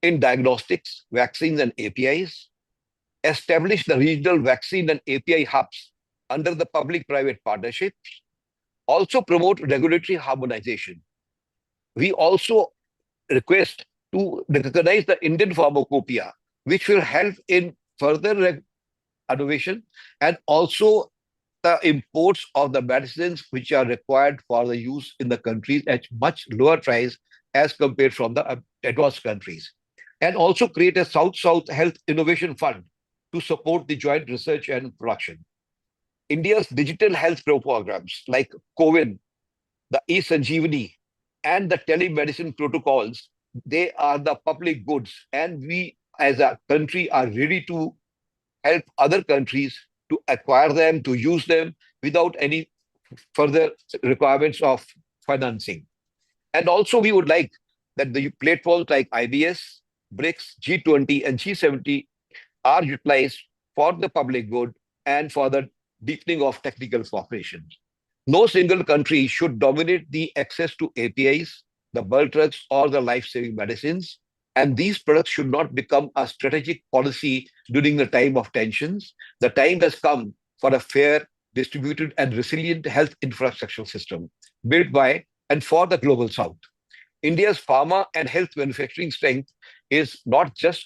in diagnostics, vaccines, and APIs, establish the regional vaccine and API hubs under the public-private partnerships, also promote regulatory harmonization. We also request to recognize the Indian pharmacopoeia, which will help in further innovation, and also the imports of the medicines which are required for the use in the countries at much lower price as compared from the advanced countries. And also create a South-South Health Innovation Fund to support the joint research and production. India's digital health programs like COVID, the e-Sanjeevani, and the telemedicine protocols they are the public goods, and we as a country are ready to help other countries to acquire them, to use them without any further requirements of financing. And also, we would like that the platforms like IBS, BRICS, G20, and G70 are utilized for the public good and for the deepening of technical cooperation. No single country should dominate the access to APIs, the bulk drugs, or the life saving medicines. And these products should not become a strategic policy during the time of tensions. The time has come for a fair, distributed, and resilient health infrastructure system built by and for the global south. India's pharma and health manufacturing strength is not just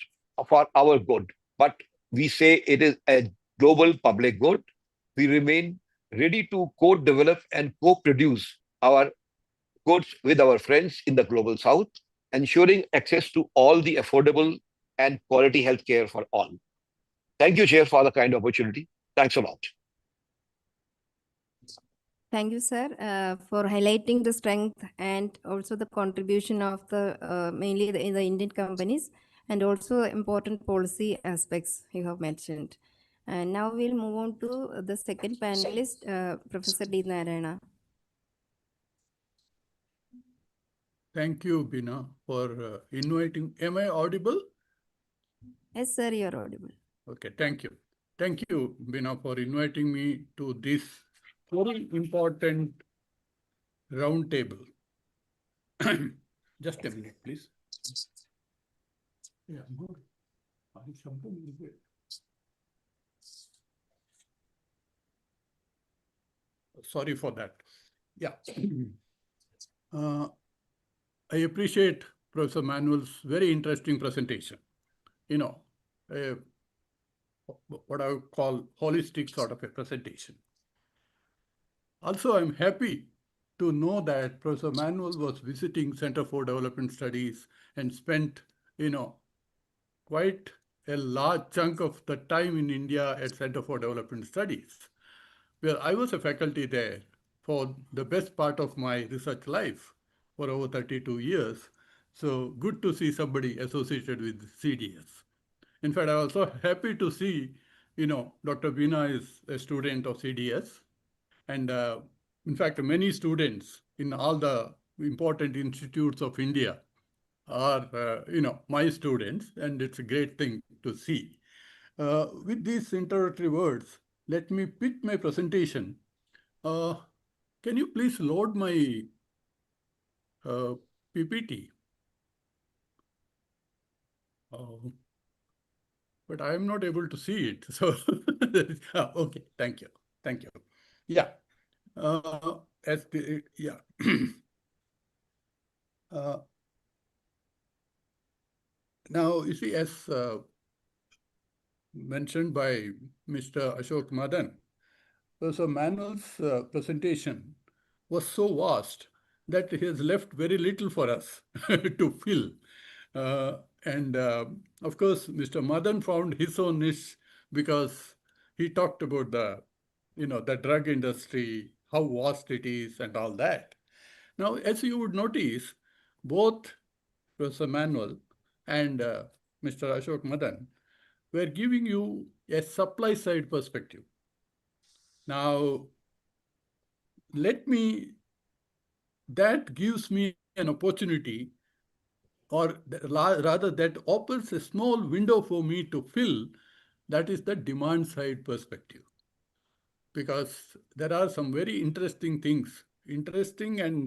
for our good, but we say it is a global public good. We remain ready to co develop and co produce our goods with our friends in the global south, ensuring access to all the affordable and quality healthcare for all. Thank you, Chair, for the kind opportunity. Thanks a lot. Thank you, sir, for highlighting the strength and also the contribution of the mainly in the Indian companies and also important policy aspects you have mentioned. And now we'll move on to the second panelist, Professor D. Narayana. Thank you, Bina, for inviting. Am I audible? Yes, sir, you're audible. Okay, thank you. Thank you, Bina, for inviting me to this very important round table. Just a minute, please. Yeah, good. Sorry for that. Yeah. I appreciate Professor Manuel's very interesting presentation. You know, what I would call holistic sort of a presentation. Also, I'm happy to know that Professor Manuel was visiting Center for Development Studies and spent, quite a large chunk of the time in India at Center for Development Studies, where I was a faculty there for the best part of my research life for over 32 years. So good to see somebody associated with CDS. In fact, I'm also happy to see, Dr. Bina is a student of CDS. And in fact, many students in all the important institutes of India are, my students, and it's a great thing to see. With these introductory words, let me pitch my presentation. Can you please load my PPT? But I am not able to see it. So, okay, thank you. Thank you. Yeah. Yeah. Now, you see, as mentioned by Mr. Ashok Madan, Professor Manuel's presentation was so vast that he has left very little for us to fill. And of course, Mr. Madan found his own niche because he talked about the drug industry, how vast it is and all that. Now, as you would notice, both Professor Manuel and Mr. Ashok Madan were giving you a supply side perspective. Now, that gives me an opportunity, or rather that opens a small window for me to fill, that is the demand side perspective. Because there are some very interesting and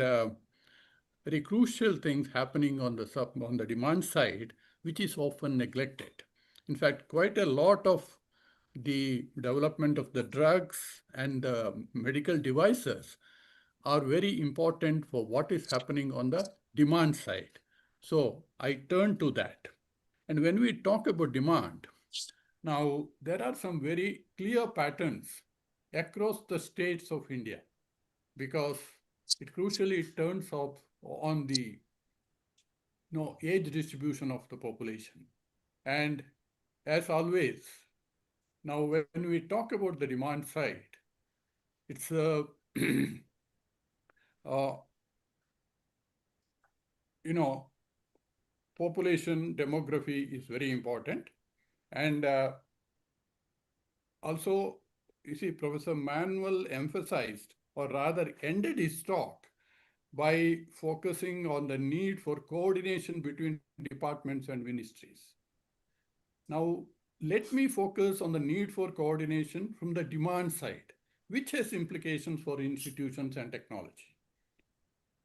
very crucial things happening on the demand side, which is often neglected. In fact, quite a lot of the development of the drugs and medical devices are very important for what is happening on the demand side. So I turn to that. And when we talk about demand, now there are some very clear patterns across the states of India, because it crucially turns up on the age distribution of the population. And as always, now when we talk about the demand side, it's population demography is very important. And also, you see, Professor Manuel emphasized, or rather ended his talk by focusing on the need for coordination between departments and ministries. Now, let me focus on the need for coordination from the demand side, which has implications for institutions and technology.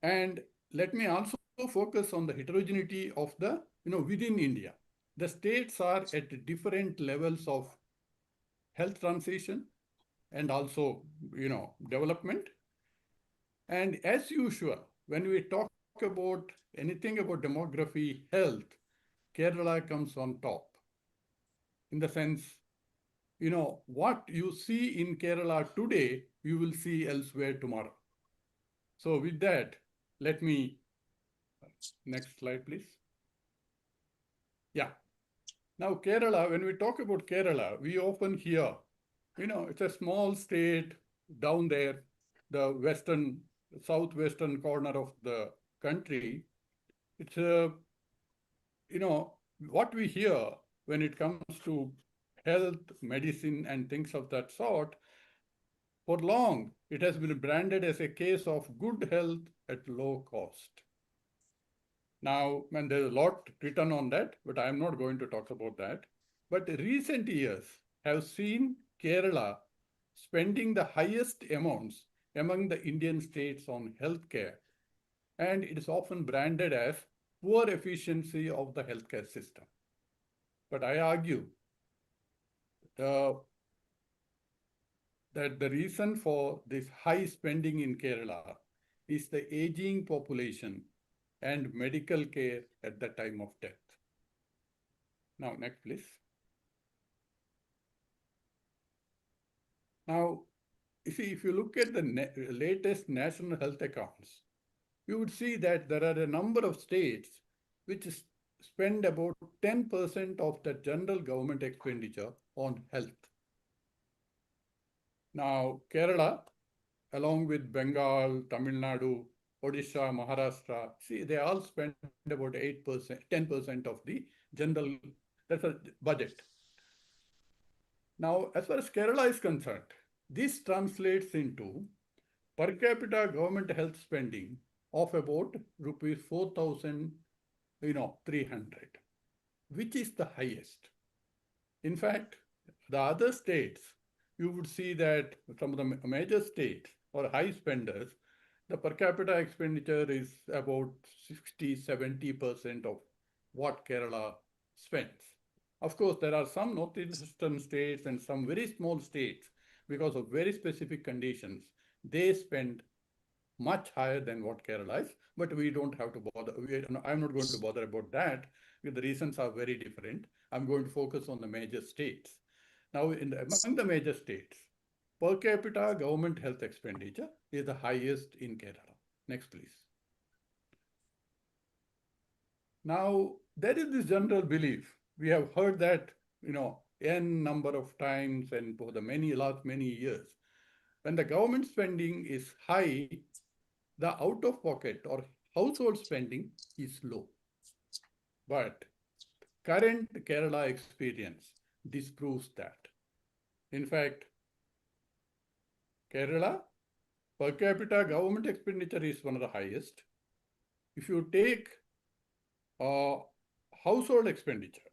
And let me also focus on the heterogeneity of the, within India. The states are at different levels of health transition and also, development. And as usual, when we talk about anything about demography, health, Kerala comes on top. In the sense, what you see in Kerala today, you will see elsewhere tomorrow. So with that, let me, next slide, please. Yeah. Now, Kerala, when we talk about Kerala, we often hear, it's a small state down there, the southwestern corner of the country. It's a, what we hear when it comes to health, medicine, and things of that sort, for long, it has been branded as a case of good health at low cost. Now, and there's a lot written on that, but I'm not going to talk about that. But recent years have seen Kerala spending the highest amounts among the Indian states on healthcare, and it is often branded as poor efficiency of the healthcare system. But I argue that the reason for this high spending in Kerala is the aging population and medical care at the time of death. Now, next, please. Now, you see, if you look at the latest national health accounts, you would see that there are a number of states which spend about 10% of the general government expenditure on health. Now, Kerala, along with Bengal, Tamil Nadu, Odisha, Maharashtra, see, they all spend about 8%, 10% of the general, that's a budget. Now, as far as Kerala is concerned, this translates into per capita government health spending of about rupees 4,300, which is the highest. In fact, the other states, you would see that some of the major states or high spenders, the per capita expenditure is about 60-70% of what Kerala spends. Of course, there are some northeastern states and some very small states, because of very specific conditions, they spend much higher than what Kerala is, but we don't have to bother. I'm not going to bother about that, because the reasons are very different. I'm going to focus on the major states. Now, among the major states, per capita government health expenditure is the highest in Kerala. Next, please. Now, there is this general belief. We have heard that, n number of times and for the last many years. When the government spending is high, the out-of-pocket or household spending is low. But current Kerala experience disproves that. In fact, Kerala per capita government expenditure is one of the highest. If you take household expenditure,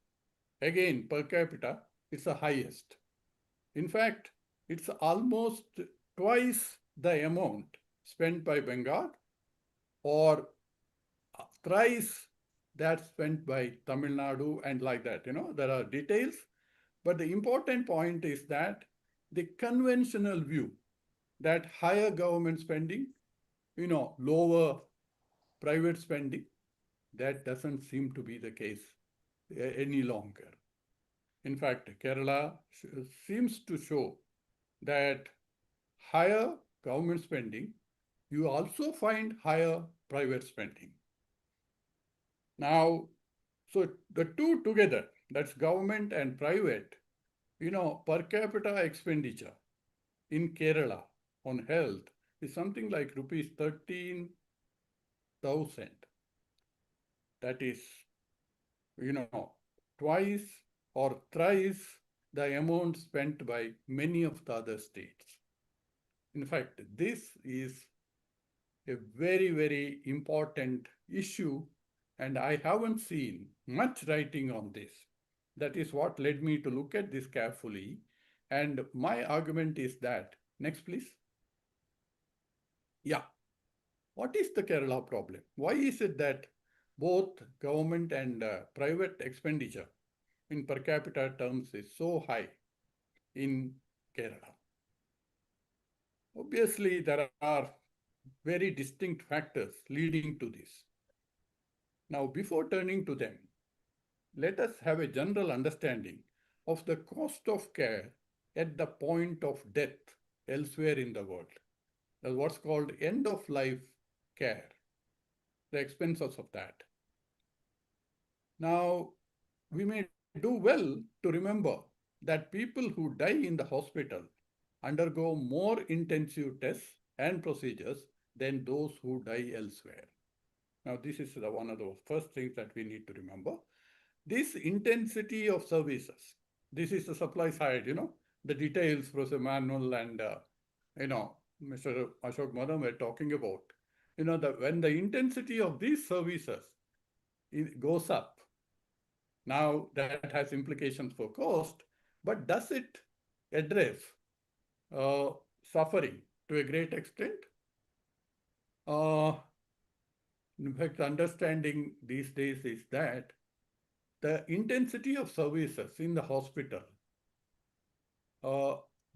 again per capita, it's the highest. In fact, it's almost twice the amount spent by Bengal or thrice that spent by Tamil Nadu and like that. There are details, but the important point is that the conventional view that higher government spending, lower private spending, that doesn't seem to be the case any longer. In fact, Kerala seems to show that higher government spending, you also find higher private spending. Now, so the two together, that's government and private, per capita expenditure in Kerala on health is something like rupees 13,000. That is twice or thrice the amount spent by many of the other states. In fact, this is a very, very important issue, and I haven't seen much writing on this. That is what led me to look at this carefully. And my argument is that, next please. Yeah. What is the Kerala problem? Why is it that both government and private expenditure in per capita terms is so high in Kerala? Obviously, there are very distinct factors leading to this. Now, before turning to them, let us have a general understanding of the cost of care at the point of death elsewhere in the world. That's what's called end-of-life care, the expenses of that. Now, we may do well to remember that people who die in the hospital undergo more intensive tests and procedures than those who die elsewhere. Now, this is one of the first things that we need to remember. This intensity of services, this is the supply side, the details Professor Manuel and, Mr. Ashok Madam were talking about. When the intensity of these services goes up, now that has implications for cost, but does it address suffering to a great extent? In fact, understanding these days is that the intensity of services in the hospital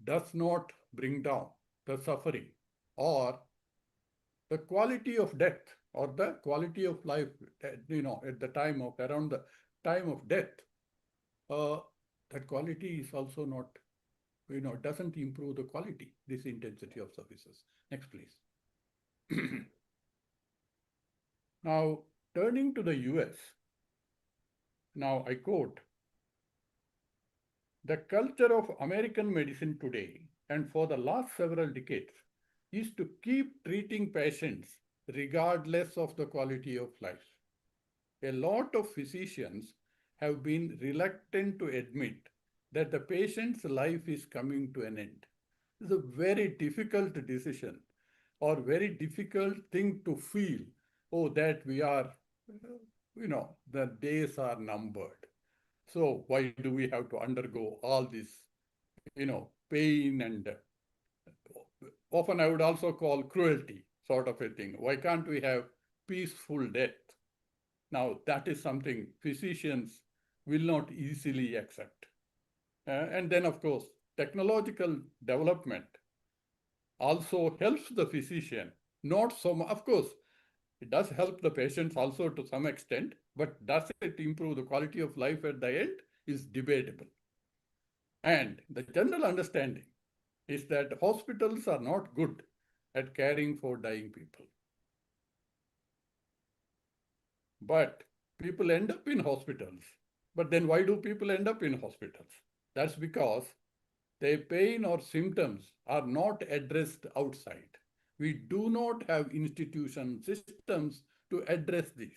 does not bring down the suffering or the quality of death or the quality of life, at the time of, around the time of death. That quality is also not, doesn't improve the quality, this intensity of services. Next, please. Now, turning to the US, now I quote, "The culture of American medicine today and for the last several decades is to keep treating patients regardless of the quality of life. A lot of physicians have been reluctant to admit that the patient's life is coming to an end." It's a very difficult decision or very difficult thing to feel, that we are, the days are numbered. So why do we have to undergo all this, pain and often I would also call cruelty sort of a thing. Why can't we have peaceful death? Now that is something physicians will not easily accept. And then of course, technological development also helps the physician, not so much, of course, it does help the patients also to some extent, but does it improve the quality of life at the end is debatable. And the general understanding is that hospitals are not good at caring for dying people. But people end up in hospitals. But then why do people end up in hospitals? That's because their pain or symptoms are not addressed outside. We do not have institution systems to address this,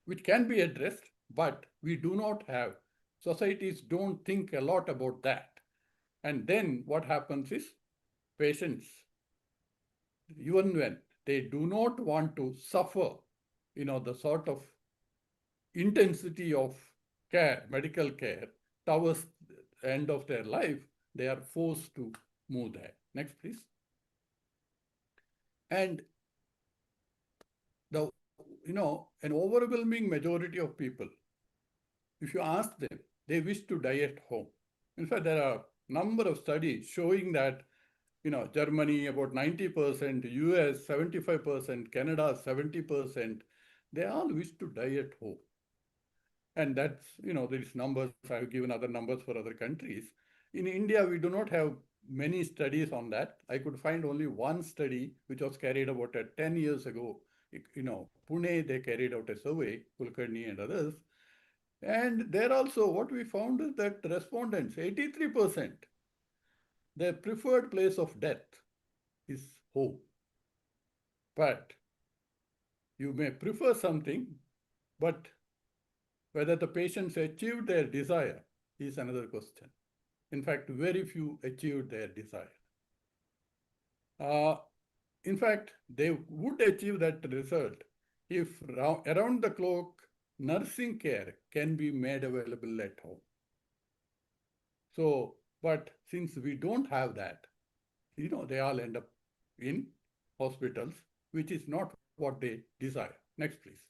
which can be addressed, but we do not have. Societies don't think a lot about that. And then what happens is patients, even when they do not want to suffer, the sort of intensity of care, medical care, towards the end of their life, they are forced to move there. Next, please. And an overwhelming majority of people, if you ask them, they wish to die at home. In fact, there are a number of studies showing that, Germany about 90%, US 75%, Canada 70%, they all wish to die at home. And that's, these numbers, I've given other numbers for other countries. In India, we do not have many studies on that. I could find only one study, which was carried out 10 years ago. Pune, they carried out a survey, Kulkarni and others. And there also, what we found is that respondents, 83%, their preferred place of death is home. But you may prefer something, but Whether the patients achieved their desire is another question. In fact, very few achieved their desire. In fact, they would achieve that result if around the clock nursing care can be made available at home. So, but since we don't have that, they all end up in hospitals, which is not what they desire. Next, please.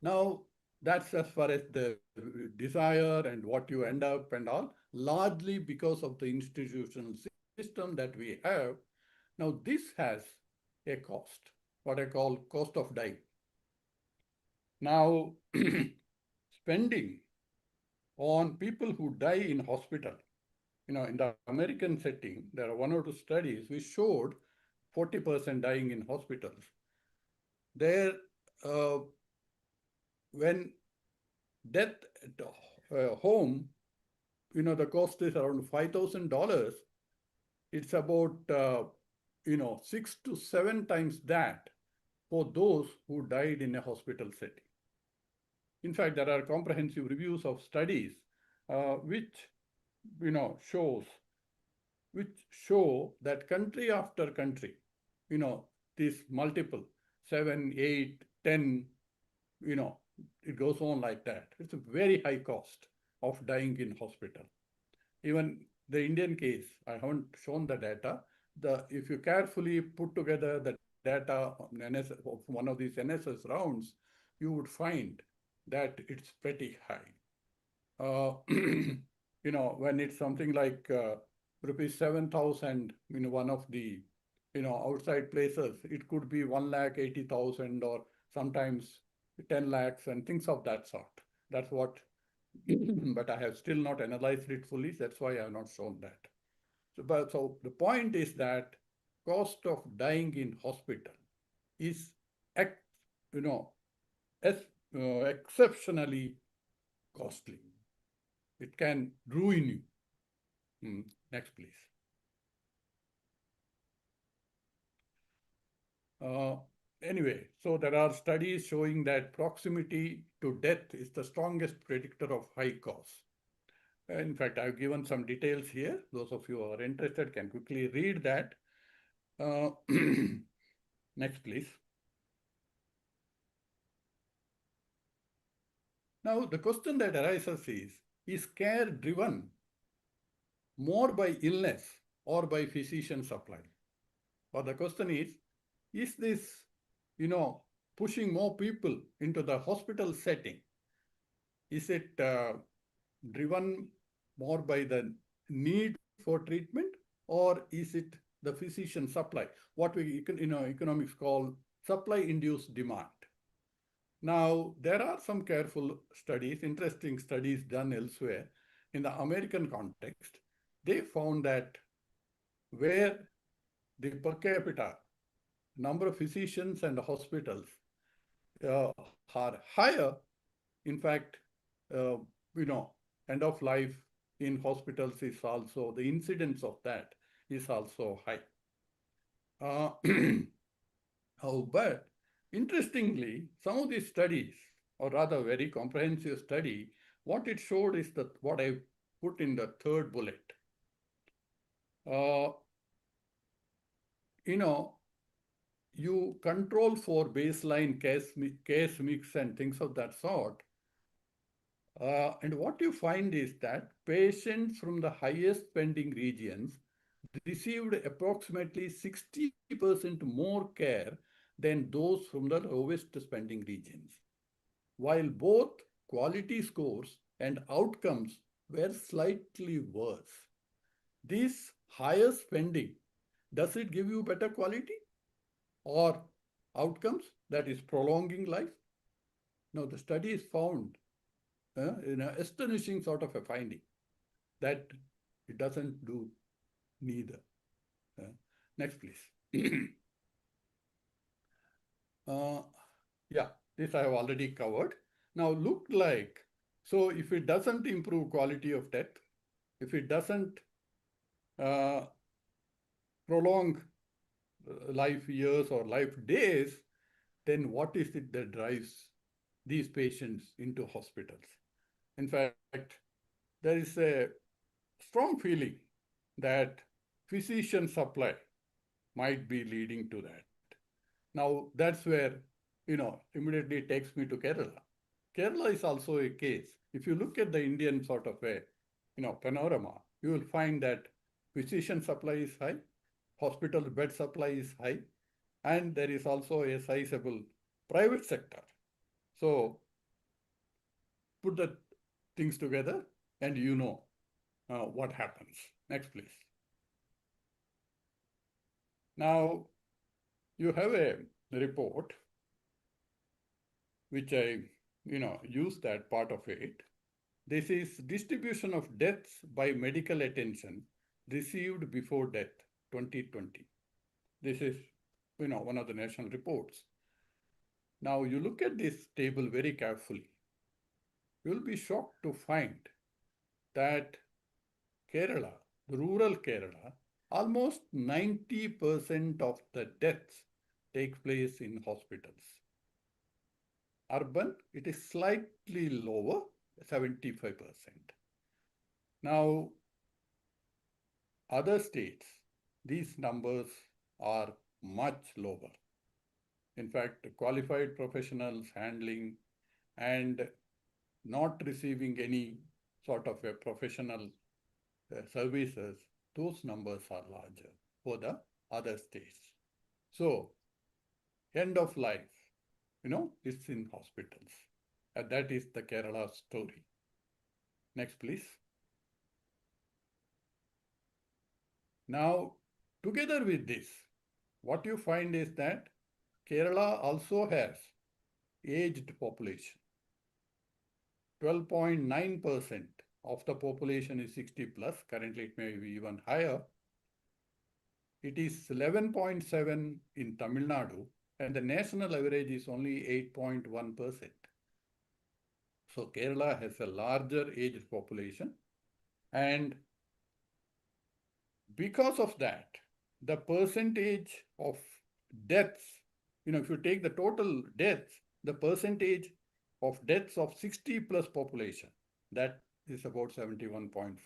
Now, that's as far as the desire and what you end up and all, largely because of the institutional system that we have. Now, this has a cost, what I call cost of dying. Now, spending on people who die in hospital, in the American setting, there are 1 or 2 studies which showed 40% dying in hospitals. There, when death at home, the cost is around $5,000. It's about 6 to 7 times that for those who died in a hospital setting. In fact, there are comprehensive reviews of studies which show that country after country, these multiple 7, 8, 10, it goes on like that. It's a very high cost of dying in hospital. Even the Indian case, I haven't shown the data. If you carefully put together the data of one of these NSS rounds, you would find that it's pretty high. When it's something like rupees 7,000, one of the, outside places, it could be 1,80,000 or sometimes 10 lakhs and things of that sort. That's what, but I have still not analyzed it fully. That's why I have not shown that. So the point is that cost of dying in hospital is, exceptionally costly. It can ruin you. Next, please. Anyway, so there are studies showing that proximity to death is the strongest predictor of high costs. In fact, I've given some details here. Those of you who are interested can quickly read that. Next, please. Now, the question that arises is care driven more by illness or by physician supply? Or the question is this, pushing more people into the hospital setting? Is it driven more by the need for treatment, or is it the physician supply, what we economics call supply-induced demand? Now, there are some careful studies, interesting studies done elsewhere. In the American context, they found that where the per capita number of physicians and hospitals are higher, in fact, end of life in hospitals is also, the incidence of that is also high. But interestingly, some of these studies, or rather very comprehensive study, what it showed is that what I put in the third bullet. You control for baseline case mix and things of that sort. And what you find is that patients from the highest spending regions received approximately 60% more care than those from the lowest spending regions, while both quality scores and outcomes were slightly worse. This higher spending, does it give you better quality or outcomes, that is prolonging life? No, the study is found in an astonishing sort of a finding that it doesn't do neither. Next, please. Yeah, this I have already covered. Now look like, so if it doesn't improve quality of death, if it doesn't prolong life years or life days, then what is it that drives these patients into hospitals. In fact, there is a strong feeling that physician supply might be leading to that. Now, that's where, immediately takes me to Kerala. Kerala is also a case. If you look at the Indian sort of a, panorama, you will find that physician supply is high, hospital bed supply is high, and there is also a sizable private sector. So put the things together and what happens. Next, please. Now, you have a report which I, use that part of it. This is distribution of deaths by medical attention received before death, 2020. This is, one of the national reports. Now, you look at this table very carefully. You'll be shocked to find that Kerala, the rural Kerala, almost 90% of the deaths take place in hospitals. Urban, it is slightly lower, 75%. Now, other states, these numbers are much lower. In fact, qualified professionals handling and not receiving any sort of a professional services, those numbers are larger for the other states. So, end of life, it's in hospitals. And that is the Kerala story. Next, please. Now, together with this, what you find is that Kerala also has aged population. 12.9% of the population is 60 plus. Currently, it may be even higher. It is 11.7 in Tamil Nadu, and the national average is only 8.1%. So Kerala has a larger aged population, and because of that, the percentage of deaths, if you take the total deaths, the percentage of deaths of 60 plus population, that is about 71.5%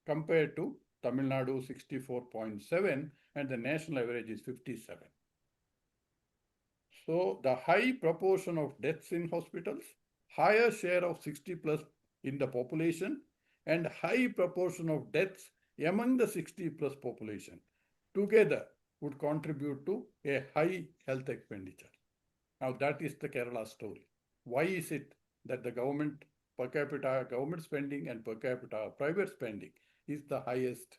compared to Tamil Nadu 64.7, and the national average is 57. So the high proportion of deaths in hospitals, higher share of 60 plus in the population, and high proportion of deaths among the 60 plus population together would contribute to a high health expenditure. Now that is the Kerala story. Why is it that the government per capita government spending and per capita private spending is the highest?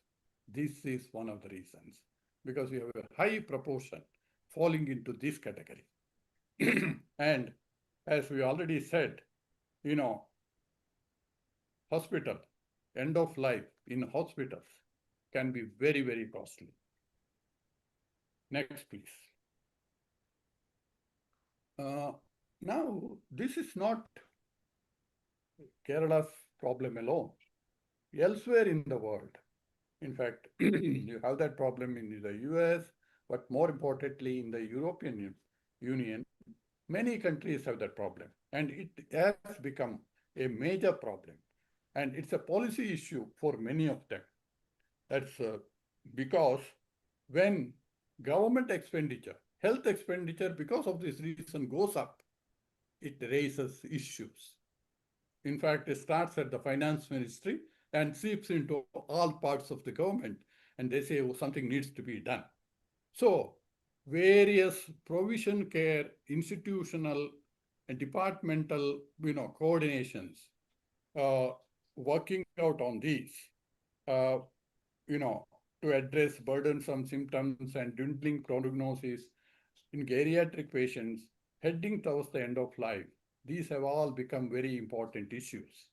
This is one of the reasons, because we have a high proportion falling into this category. And as we already said, hospital, end of life in hospitals can be very, very costly. Next, please. Now, this is not Kerala's problem alone. Elsewhere in the world, in fact, you have that problem in the US, but more importantly in the European Union, many countries have that problem, and it has become a major problem. And it's a policy issue for many of them. That's because when government expenditure, health expenditure, because of this reason goes up, it raises issues. In fact, it starts at the finance ministry and seeps into all parts of the government, and they say, oh, something needs to be done. So various provision care, institutional and departmental, coordinations, working out on these, to address burdensome symptoms and dwindling prognosis in geriatric patients heading towards the end of life. These have all become very important issues.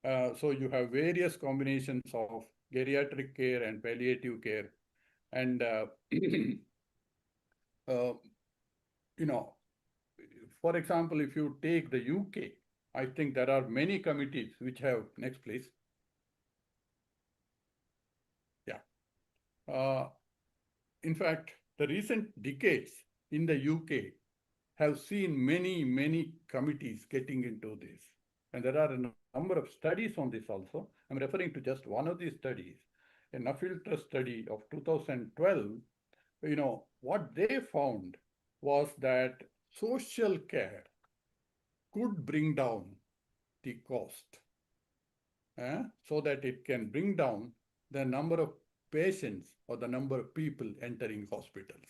So you have various combinations of geriatric care and palliative care. And, for example, if you take the UK, I think there are many committees which have, next please. Yeah. In fact, the recent decades in the UK have seen many committees getting into this. And there are a number of studies on this also. I'm referring to just one of these studies, a Nuffield Trust study of 2012. What they found was that social care could bring down the cost, so that it can bring down the number of patients or the number of people entering hospitals.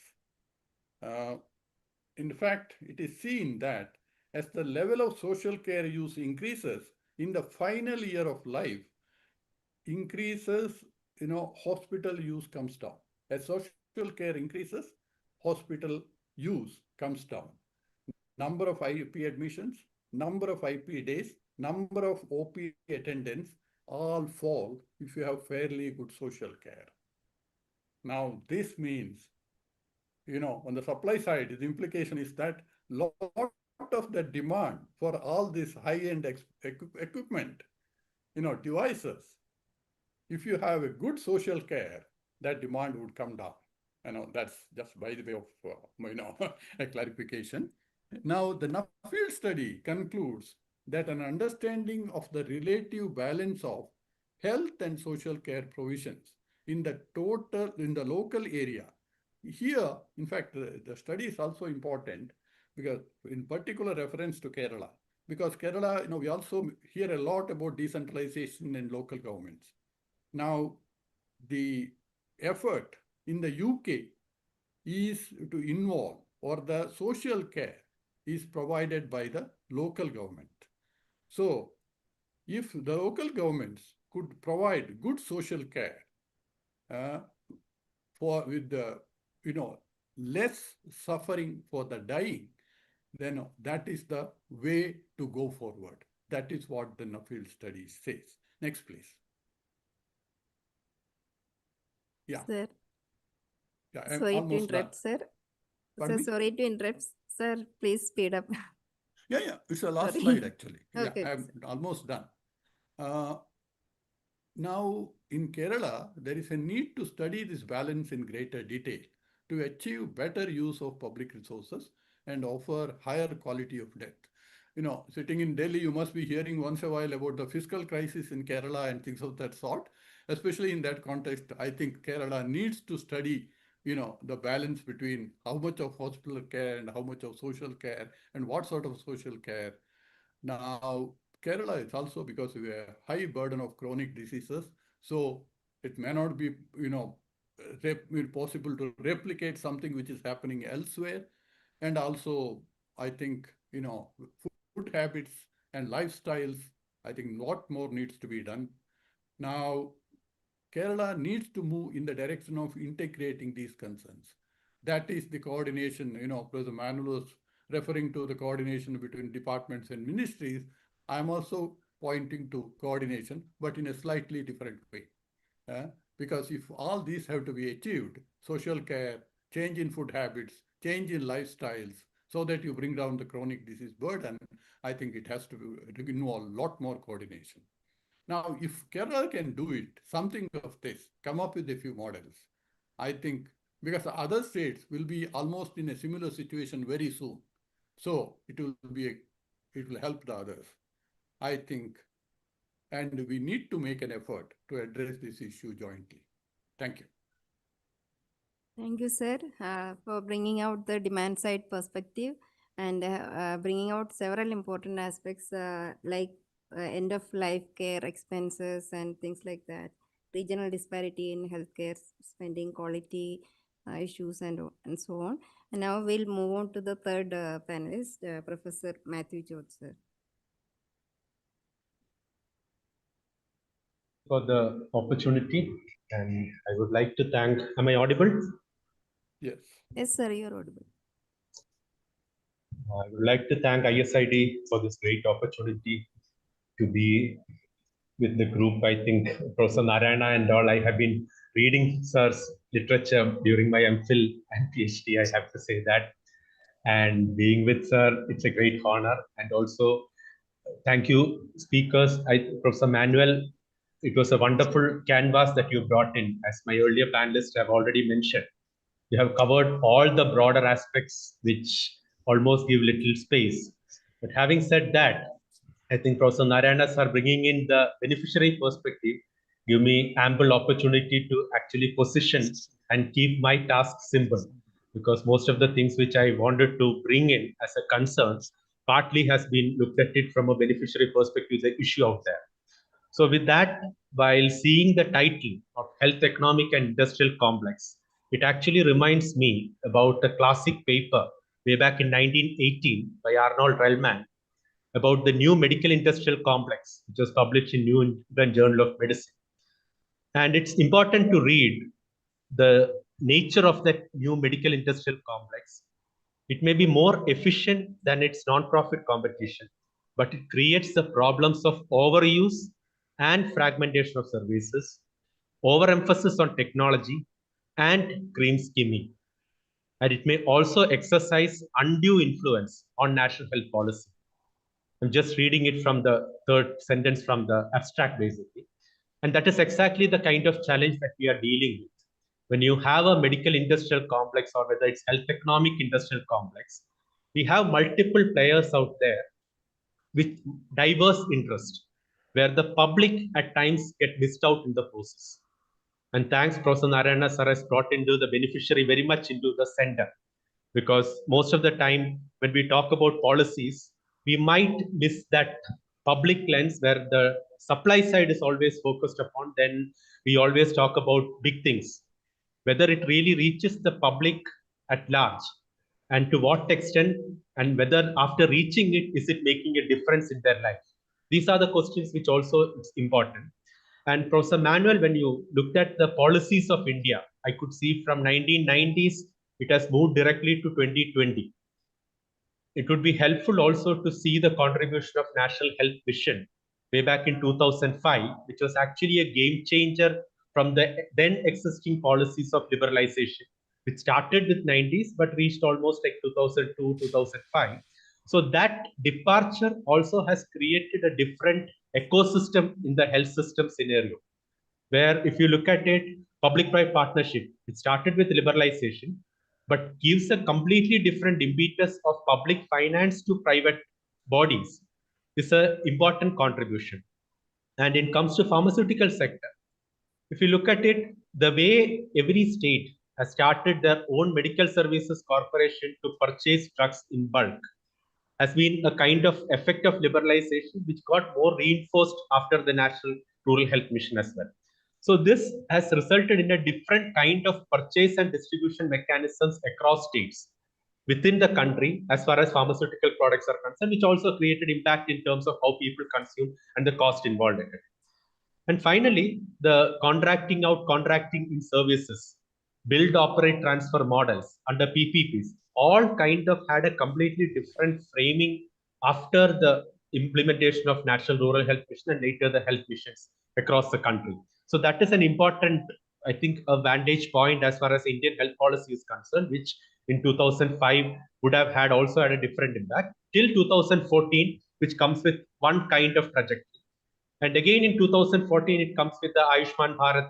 In fact, it is seen that as the level of social care use increases in the final year of life, hospital use comes down. As social care increases, hospital use comes down. Number of IP admissions, number of IP days, number of OP attendance all fall if you have fairly good social care. Now, this means, on the supply side, the implication is that lot of the demand for all this high-end equipment, devices, if you have a good social care, that demand would come down. That's just by the way of, a clarification. Now, the Nuffield study concludes that an understanding of the relative balance of health and social care provisions in the local area. Here, in fact, the study is also important because in particular reference to Kerala, because Kerala, we also hear a lot about decentralization in local governments. Now, the effort in the UK is to involve, or the social care is provided by the local government. So, if the local governments could provide good social care with the, less suffering for the dying, then that is the way to go forward. That is what the Nuffield study says. Next, please. Yeah. Sir. Yeah, I'm Sorry to almost done. interrupt, sir. Pardon Sir, me? sorry to interrupt. Sir, please speed up. Yeah. It's the last Sorry. slide, actually. Okay, Yeah, I'm almost done. Now, in Kerala, there is a need to study this balance in greater detail to achieve better use of public resources and offer higher quality of death. Sitting in Delhi, you must be hearing once a while about the fiscal crisis in Kerala and things of that sort. Especially in that context, I think Kerala needs to study, the balance between how much of hospital care and how much of social care and what sort of social care. Now, Kerala is also because we have a high burden of chronic diseases, so it may not be, possible to replicate something which is happening elsewhere. And also, I think, food habits and lifestyles, I think a lot more needs to be done. Now, Kerala needs to move in the direction of integrating these concerns. That is the coordination, Professor Manuel was referring to the coordination between departments and ministries. I'm also pointing to coordination, but in a slightly different way. Because if all these have to be achieved, social care, change in food habits, change in lifestyles, so that you bring down the chronic disease burden, I think it has to involve a lot more coordination. Now, if Kerala can do it, something of this, come up with a few models, I think, because the other states will be almost in a similar situation very soon. So it will help the others, I think. And we need to make an effort to address this issue jointly. Thank you. Thank you, sir, for bringing out the demand side perspective and bringing out several important aspects like end of life care expenses and things like that, regional disparity in healthcare spending, quality issues, and so on. And now we'll move on to the third panelist, Professor Matthew George, sir. For the opportunity, and I would like to thank, am I audible? Yes. Yes, sir, you're audible. I would like to thank ISID for this great opportunity to be with the group. I think Professor Narayana and all, I have been reading sir's literature during my MPhil and PhD, I have to say that. And being with sir, it's a great honor. And also, thank you, speakers. Professor Manuel, it was a wonderful canvas that you brought in. As my earlier panelists have already mentioned, you have covered all the broader aspects which almost give little space. But having said that, I think Professor Narayana sir bringing in the beneficiary perspective give me ample opportunity to actually position and keep my task simple, because most of the things which I wanted to bring in as a concern partly has been looked at it from a beneficiary perspective, the issue out there. So with that, while seeing the title of Health Economic and Industrial Complex, it actually reminds me about a classic paper way back in 1918 by Arnold Rellman about the new medical industrial complex, which was published in New England Journal of Medicine. And it's important to read the nature of that new medical industrial complex. It may be more efficient than its non-profit competition, but it creates the problems of overuse and fragmentation of services, overemphasis on technology, and cream skimming. And it may also exercise undue influence on national health policy. I'm just reading it from the third sentence from the abstract, basically. And that is exactly the kind of challenge that we are dealing with. When you have a medical industrial complex, or whether it's health economic industrial complex, we have multiple players out there with diverse interest, where the public at times get missed out in the process. And thanks, Professor Narayana sir has brought into the beneficiary very much into the center, because most of the time when we talk about policies, we might miss that public lens where the supply side is always focused upon. Then we always talk about big things, whether it really reaches the public at large, and to what extent, and whether after reaching it, is it making a difference in their life? These are the questions which also is important. And Professor Manuel, when you looked at the policies of India, I could see from 1990s, it has moved directly to 2020. It would be helpful also to see the contribution of National Health Mission way back in 2005, which was actually a game changer from the then existing policies of liberalization, which started with 90s but reached almost like 2002, 2005. So that departure also has created a different ecosystem in the health system scenario, where if you look at it, public-private partnership, it started with liberalization, but gives a completely different impetus of public finance to private bodies. It's an important contribution. And it comes to pharmaceutical sector. If you look at it, the way every state has started their own medical services corporation to purchase drugs in bulk has been a kind of effect of liberalization, which got more reinforced after the National Rural Health Mission as well. So this has resulted in a different kind of purchase and distribution mechanisms across states within the country as far as pharmaceutical products are concerned, which also created impact in terms of how people consume and the cost involved in it. And finally, the contracting in services, build, operate, transfer models under PPPs, all kind of had a completely different framing after the implementation of National Rural Health Mission and later the health missions across the country. So that is an important, I think, a vantage point as far as Indian health policy is concerned, which in 2005 would have had also had a different impact till 2014, which comes with one kind of trajectory. And again in 2014, it comes with the Ayushman Bharat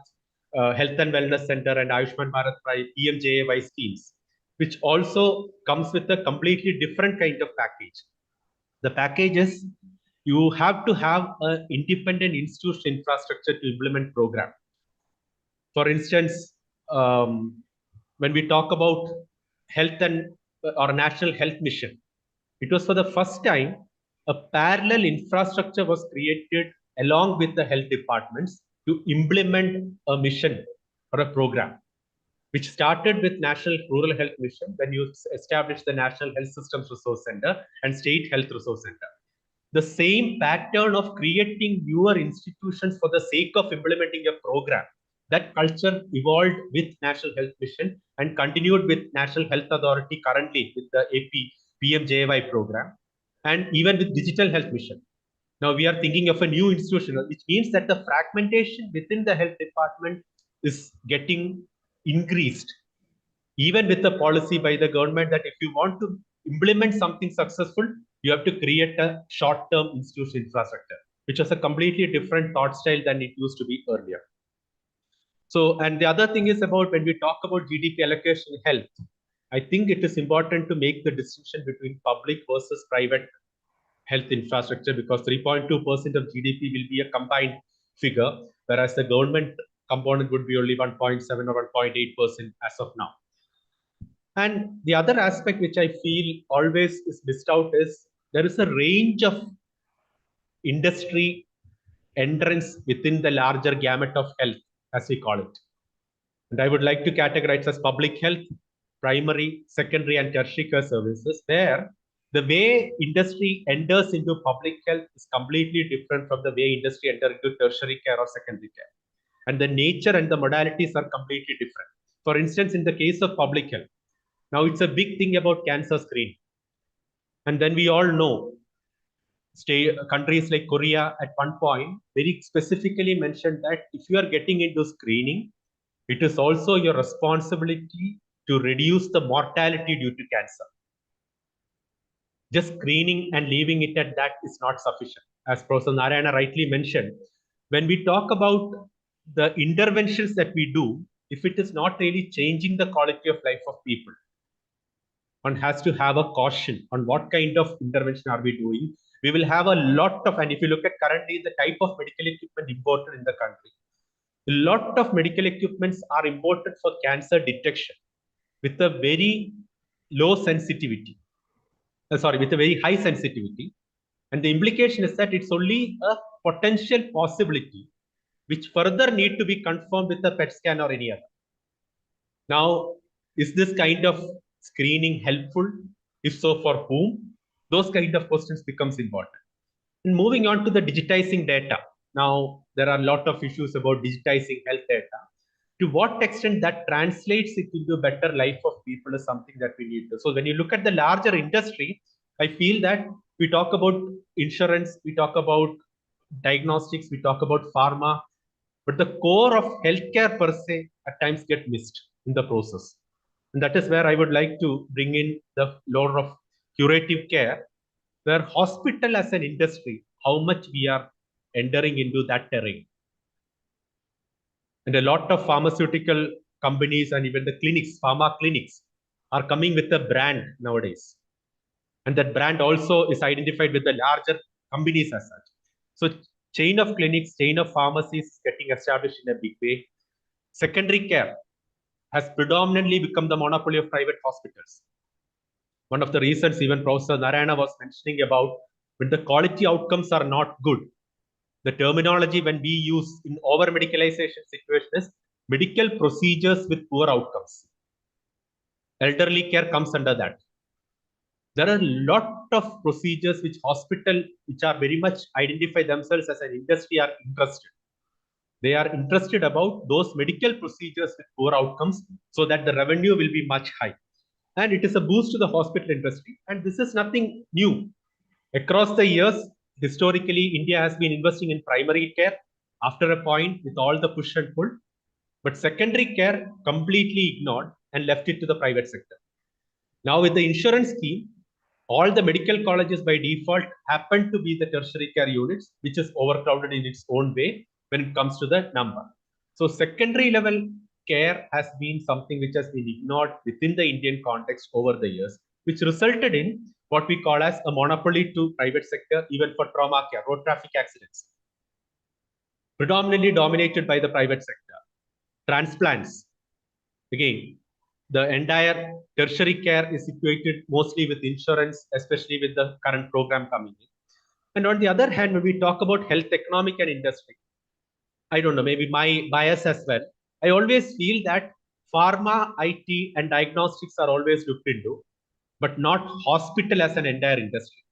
Health and Wellness Center and Ayushman Bharat PMJAY schemes, which also comes with a completely different kind of package. The package is you have to have an independent institutional infrastructure to implement program. For instance, when we talk about health and or national health mission, it was for the first time a parallel infrastructure was created along with the health departments to implement a mission or a program, which started with National Rural Health Mission when you established the National Health Systems Resource Center and State Health Resource Center. The same pattern of creating newer institutions for the sake of implementing a program, that culture evolved with National Health Mission and continued with National Health Authority currently with the PMJY program, and even with Digital Health Mission. Now we are thinking of a new institution, which means that the fragmentation within the health department is getting increased, even with the policy by the government that if you want to implement something successful, you have to create a short-term institutional infrastructure, which was a completely different thought style than it used to be earlier. So, and the other thing is about when we talk about GDP allocation in health, I think it is important to make the distinction between public versus private health infrastructure, because 3.2% of GDP will be a combined figure, whereas the government component would be only 1.7 or 1.8% as of now. And the other aspect which I feel always is missed out is there is a range of industry entrance within the larger gamut of health, as we call it. And I would like to categorize as public health, primary, secondary, and tertiary care services, where the way industry enters into public health is completely different from the way industry enters into tertiary care or secondary care. And the nature and the modalities are completely different. For instance, in the case of public health, now it's a big thing about cancer screening. And then we all know countries like Korea at one point very specifically mentioned that if you are getting into screening, it is also your responsibility to reduce the mortality due to cancer. Just screening and leaving it at that is not sufficient. As Professor Narayana rightly mentioned, when we talk about the interventions that we do, if it is not really changing the quality of life of people, one has to have a caution on what kind of intervention are we doing. We will have a lot of, and if you look at currently the type of medical equipment imported in the country, a lot of medical equipments are imported for cancer detection with a very low sensitivity. With a very high sensitivity. And the implication is that it's only a potential possibility which further need to be confirmed with a PET scan or any other. Now, is this kind of screening helpful? If so, for whom? Those kind of questions becomes important. And moving on to the digitizing data. Now, there are a lot of issues about digitizing health data. To what extent that translates it into a better life of people is something that we need to. So when you look at the larger industry, I feel that we talk about insurance, we talk about diagnostics, we talk about pharma, but the core of healthcare per se at times get missed in the process. And that is where I would like to bring in the role of curative care, where hospital as an industry, how much we are entering into that terrain. And a lot of pharmaceutical companies and even the clinics, pharma clinics, are coming with a brand nowadays. And that brand also is identified with the larger companies as such. So chain of clinics, chain of pharmacies is getting established in a big way. Secondary care has predominantly become the monopoly of private hospitals. One of the reasons even Professor Narayana was mentioning about when the quality outcomes are not good, the terminology when we use in over medicalization situation is medical procedures with poor outcomes. Elderly care comes under that. There are a lot of procedures which are very much identify themselves as an industry are interested. They are interested about those medical procedures with poor outcomes so that the revenue will be much high. And it is a boost to the hospital industry. And this is nothing new. Across the years, historically, India has been investing in primary care after a point with all the push and pull, but secondary care completely ignored and left it to the private sector. Now with the insurance scheme, all the medical colleges by default happen to be the tertiary care units, which is overcrowded in its own way when it comes to the number. So secondary level care has been something which has been ignored within the Indian context over the years, which resulted in what we call as a monopoly to private sector, even for trauma care, road traffic accidents, predominantly dominated by the private sector. Transplants, again, the entire tertiary care is situated mostly with insurance, especially with the current program coming in. And on the other hand, when we talk about health, economic, and industry, I don't know, maybe my bias as well, I always feel that pharma, IT, and diagnostics are always looked into, but not hospital as an entire industry.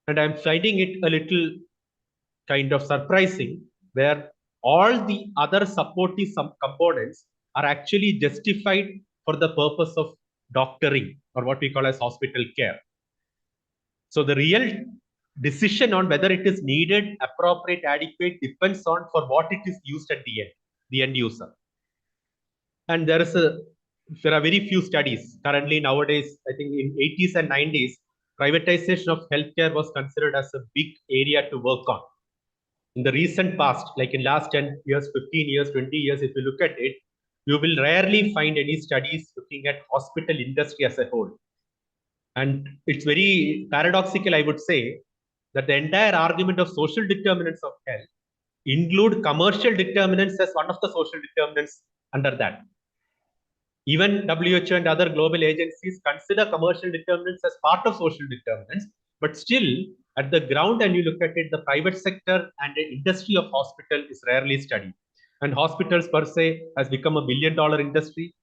And I'm finding it a little kind of surprising where all the other supportive components are actually justified for the purpose of doctoring or what we call as hospital care. So the real decision on whether it is needed, appropriate, adequate depends on for what it is used at the end user. And there are very few studies currently nowadays. I think in 80s and 90s, privatization of healthcare was considered as a big area to work on. In the recent past, like in last 10 years, 15 years, 20 years, if you look at it, you will rarely find any studies looking at hospital industry as a whole. And it's very paradoxical, I would say, that the entire argument of social determinants of health include commercial determinants as one of the social determinants under that. Even WHO and other global agencies consider commercial determinants as part of social determinants, but still, at the ground, and you look at it, the private sector and the industry of hospital is rarely studied. And hospitals per se has become $1 billion industry.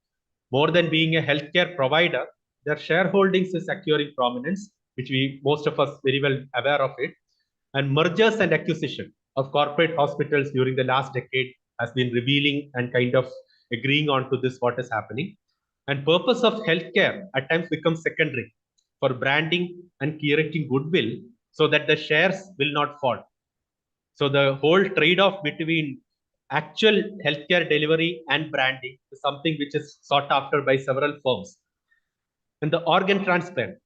More than being a healthcare provider, their shareholdings is acquiring prominence, which most of us very well aware of it. And mergers and acquisition of corporate hospitals during the last decade has been revealing and kind of agreeing on to this what is happening. And purpose of healthcare at times becomes secondary for branding and curating goodwill so that the shares will not fall. So the whole trade-off between actual healthcare delivery and branding is something which is sought after by several firms. And the organ transplant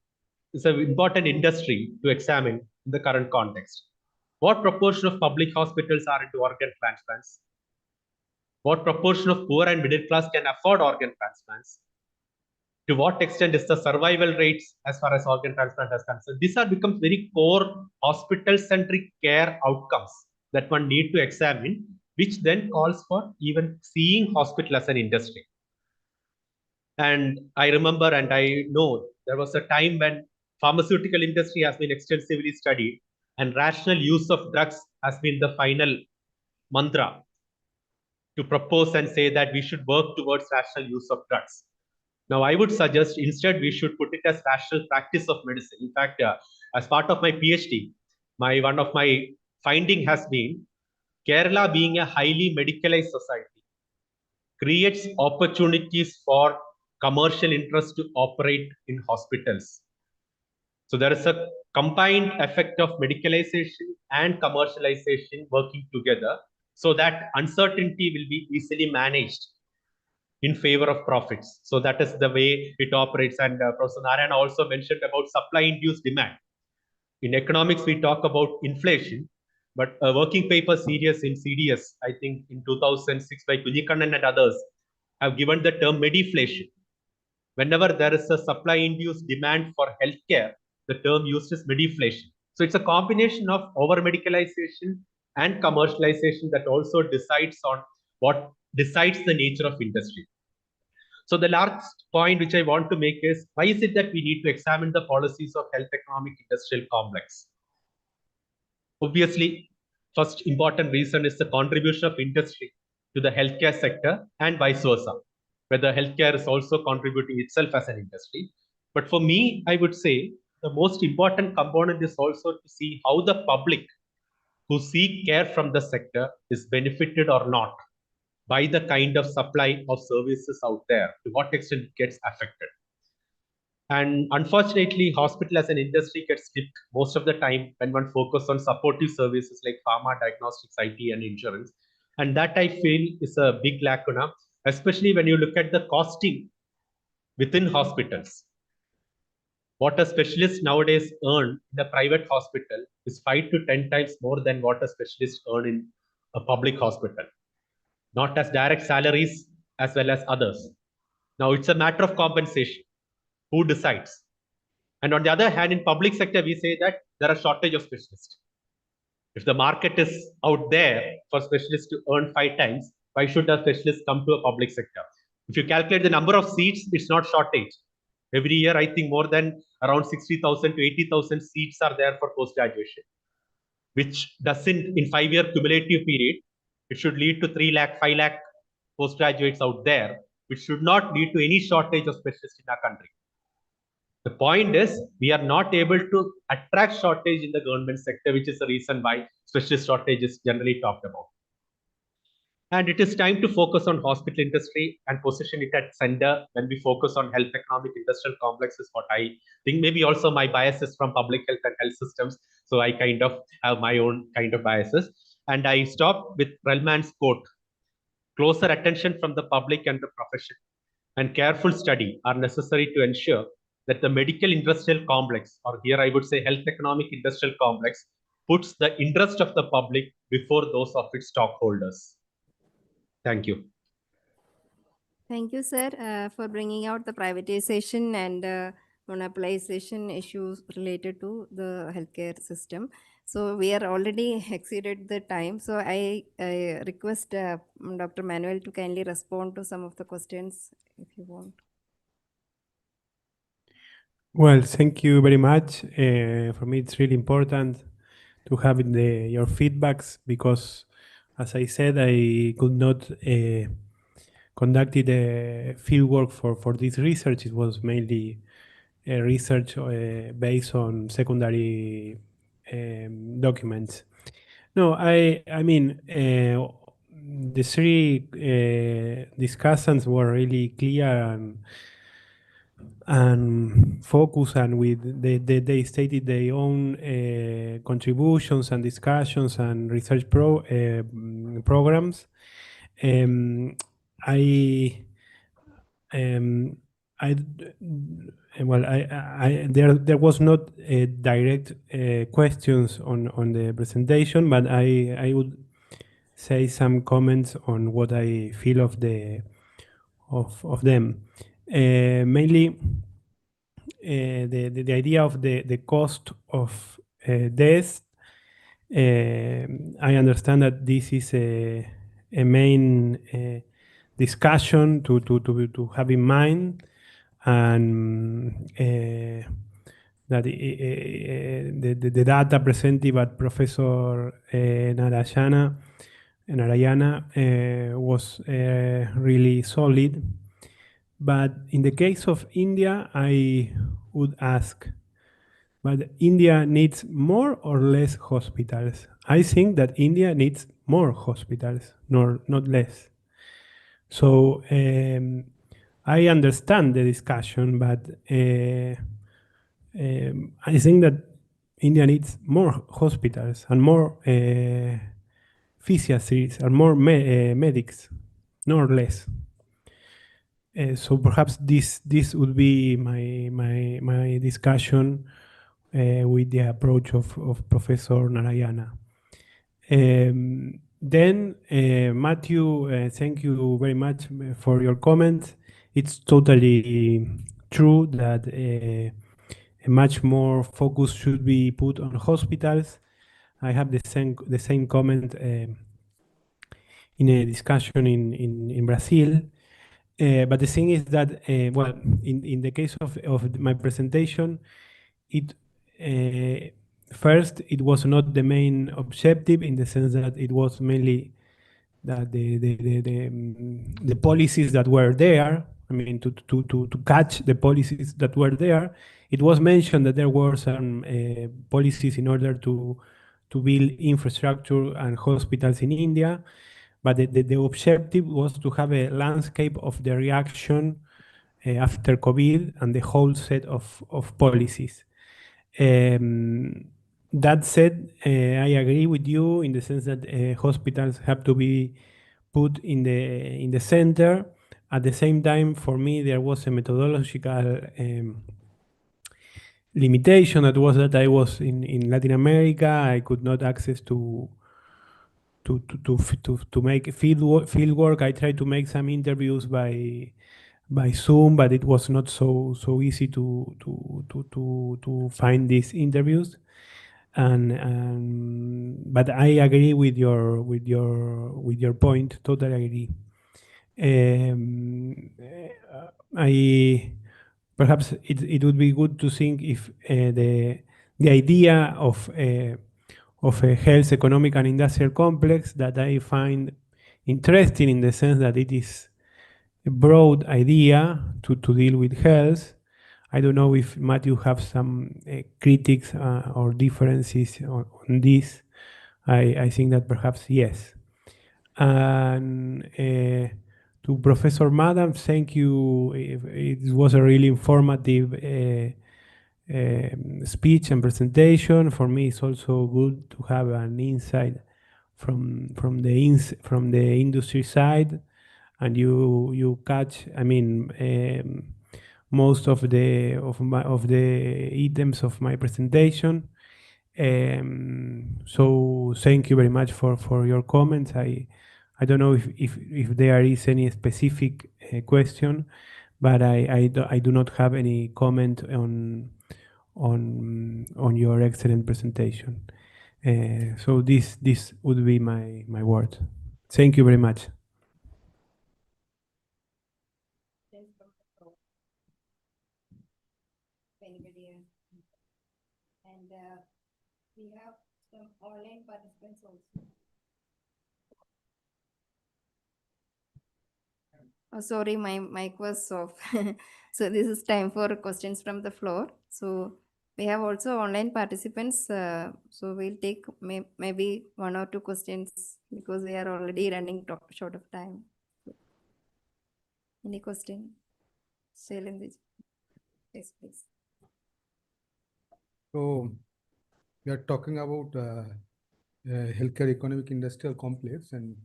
is an important industry to examine in the current context. What proportion of public hospitals are into organ transplants? What proportion of poor and middle class can afford organ transplants? To what extent is the survival rates as far as organ transplant is concerned? These are becomes very core hospital-centric care outcomes that one need to examine, which then calls for even seeing hospital as an industry. And I remember and I know there was a time when pharmaceutical industry has been extensively studied and rational use of drugs has been the final mantra to propose and say that we should work towards rational use of drugs. Now, I would suggest instead we should put it as rational practice of medicine. In fact, as part of my PhD, one of my finding has been Kerala being a highly medicalized society creates opportunities for commercial interests to operate in hospitals. So there is a combined effect of medicalization and commercialization working together so that uncertainty will be easily managed in favor of profits. So that is the way it operates. And Professor Narayana also mentioned about supply-induced demand. In economics, we talk about inflation, but a working paper series in CDS, I think in 2006 by Kunjikannan and others, have given the term mediflation. Whenever there is a supply-induced demand for healthcare, the term used is mediflation. So it's a combination of over-medicalization and commercialization that also decides on what decides the nature of industry. So the last point which I want to make is, why is it that we need to examine the policies of health economic industrial complex? Obviously, first important reason is the contribution of industry to the healthcare sector and vice versa, whether healthcare is also contributing itself as an industry. But for me, I would say the most important component is also to see how the public who seek care from the sector is benefited or not by the kind of supply of services out there, to what extent it gets affected. And unfortunately, hospital as an industry gets skipped most of the time when one focuses on supportive services like pharma, diagnostics, IT, and insurance. And that I feel is a big lacuna, especially when you look at the costing within hospitals. What a specialist nowadays earn in a private hospital is 5 to 10 times more than what a specialist earn in a public hospital, not as direct salaries as well as others. Now it's a matter of compensation. Who decides? And on the other hand, in public sector, we say that there are shortage of specialists. If the market is out there for specialists to earn 5 times, why should a specialist come to a public sector? If you calculate the number of seats, it's not shortage. Every year, I think more than around 60,000 to 80,000 seats are there for post-graduation, which doesn't, in 5-year cumulative period, it should lead to 3 lakh, 5 lakh postgraduates out there, which should not lead to any shortage of specialists in our country. The point is, we are not able to attract shortage in the government sector, which is the reason why specialist shortage is generally talked about. And it is time to focus on hospital industry and position it at center when we focus on health economic industrial complex is what I think. Maybe also my biases from public health and health systems. So I kind of have my own kind of biases. And I stop with Relman's quote, closer attention from the public and the profession and careful study are necessary to ensure that the medical industrial complex, or here I would say health economic industrial complex, puts the interest of the public before those of its stockholders. Thank you. Thank you, sir, for bringing out the privatization and monopolization issues related to the healthcare system. So we are already exceeded the time. So I request Dr. Manuel to kindly respond to some of the questions if you want. Well, thank you very much. For me, it's really important to have your feedbacks because, as I said, I could not conducted field work for this research. It was mainly research based on secondary documents. No, I mean, the three discussants were really clear and focused, and they stated their own contributions and discussions and research programs. Um, I um, I well, there was not direct questions on the presentation, but I would say some comments on what I feel of them. Mainly, the idea of the cost of death. I understand that this is a main discussion to have in mind, and that the data presented by Professor Narayana was really solid. But in the case of India, I would ask, but India needs more or less hospitals? I think that India needs more hospitals, nor not less. So I understand the discussion, but I think that India needs more hospitals and more physicists and more medics, nor less. So perhaps this would be my discussion with the approach of Professor Narayana. Then, Matthew, thank you very much for your comments. It's totally true that a much more focus should be put on hospitals. I have the same comment in a discussion in Brazil. But the thing is that, well, in the case of my presentation, it first, it was not the main objective, in the sense that it was mainly that the policies that were there. I mean, to catch the policies that were there. It was mentioned that there were some policies in order to build infrastructure and hospitals in India, but the objective was to have a landscape of the reaction after COVID and the whole set of policies. That said, I agree with you in the sense that hospitals have to be put in the center. At the same time, for me, there was a methodological limitation. That was that I was in Latin America. I could not access to make field work. I tried to make some interviews by Zoom, but it was not so easy to find these interviews. But I agree with your point. Totally agree. I perhaps it would be good to think if the idea of a health, economic, and industrial complex, that I find interesting in the sense that it is a broad idea to deal with health. I don't know if Matthew have some critics or differences on this. I think that perhaps yes. And to Professor Madam, thank you. It was a really informative speech and presentation. For me, it's also good to have an insight from the industry side, and you catch. I mean, most of the items of my presentation. So thank you very much for your comments. I don't know if there is any specific question, but I do not have any comment on your excellent presentation. So this would be my word. Thank you very much. Anybody else? And we have some online participants also. Oh, sorry, my mic was off. So this is time for questions from the floor. So we have also online participants. So we'll take maybe one or two questions because we are already running short of time. Any question? Shailendra? Yes, please. So we are talking about healthcare economic industrial complex, and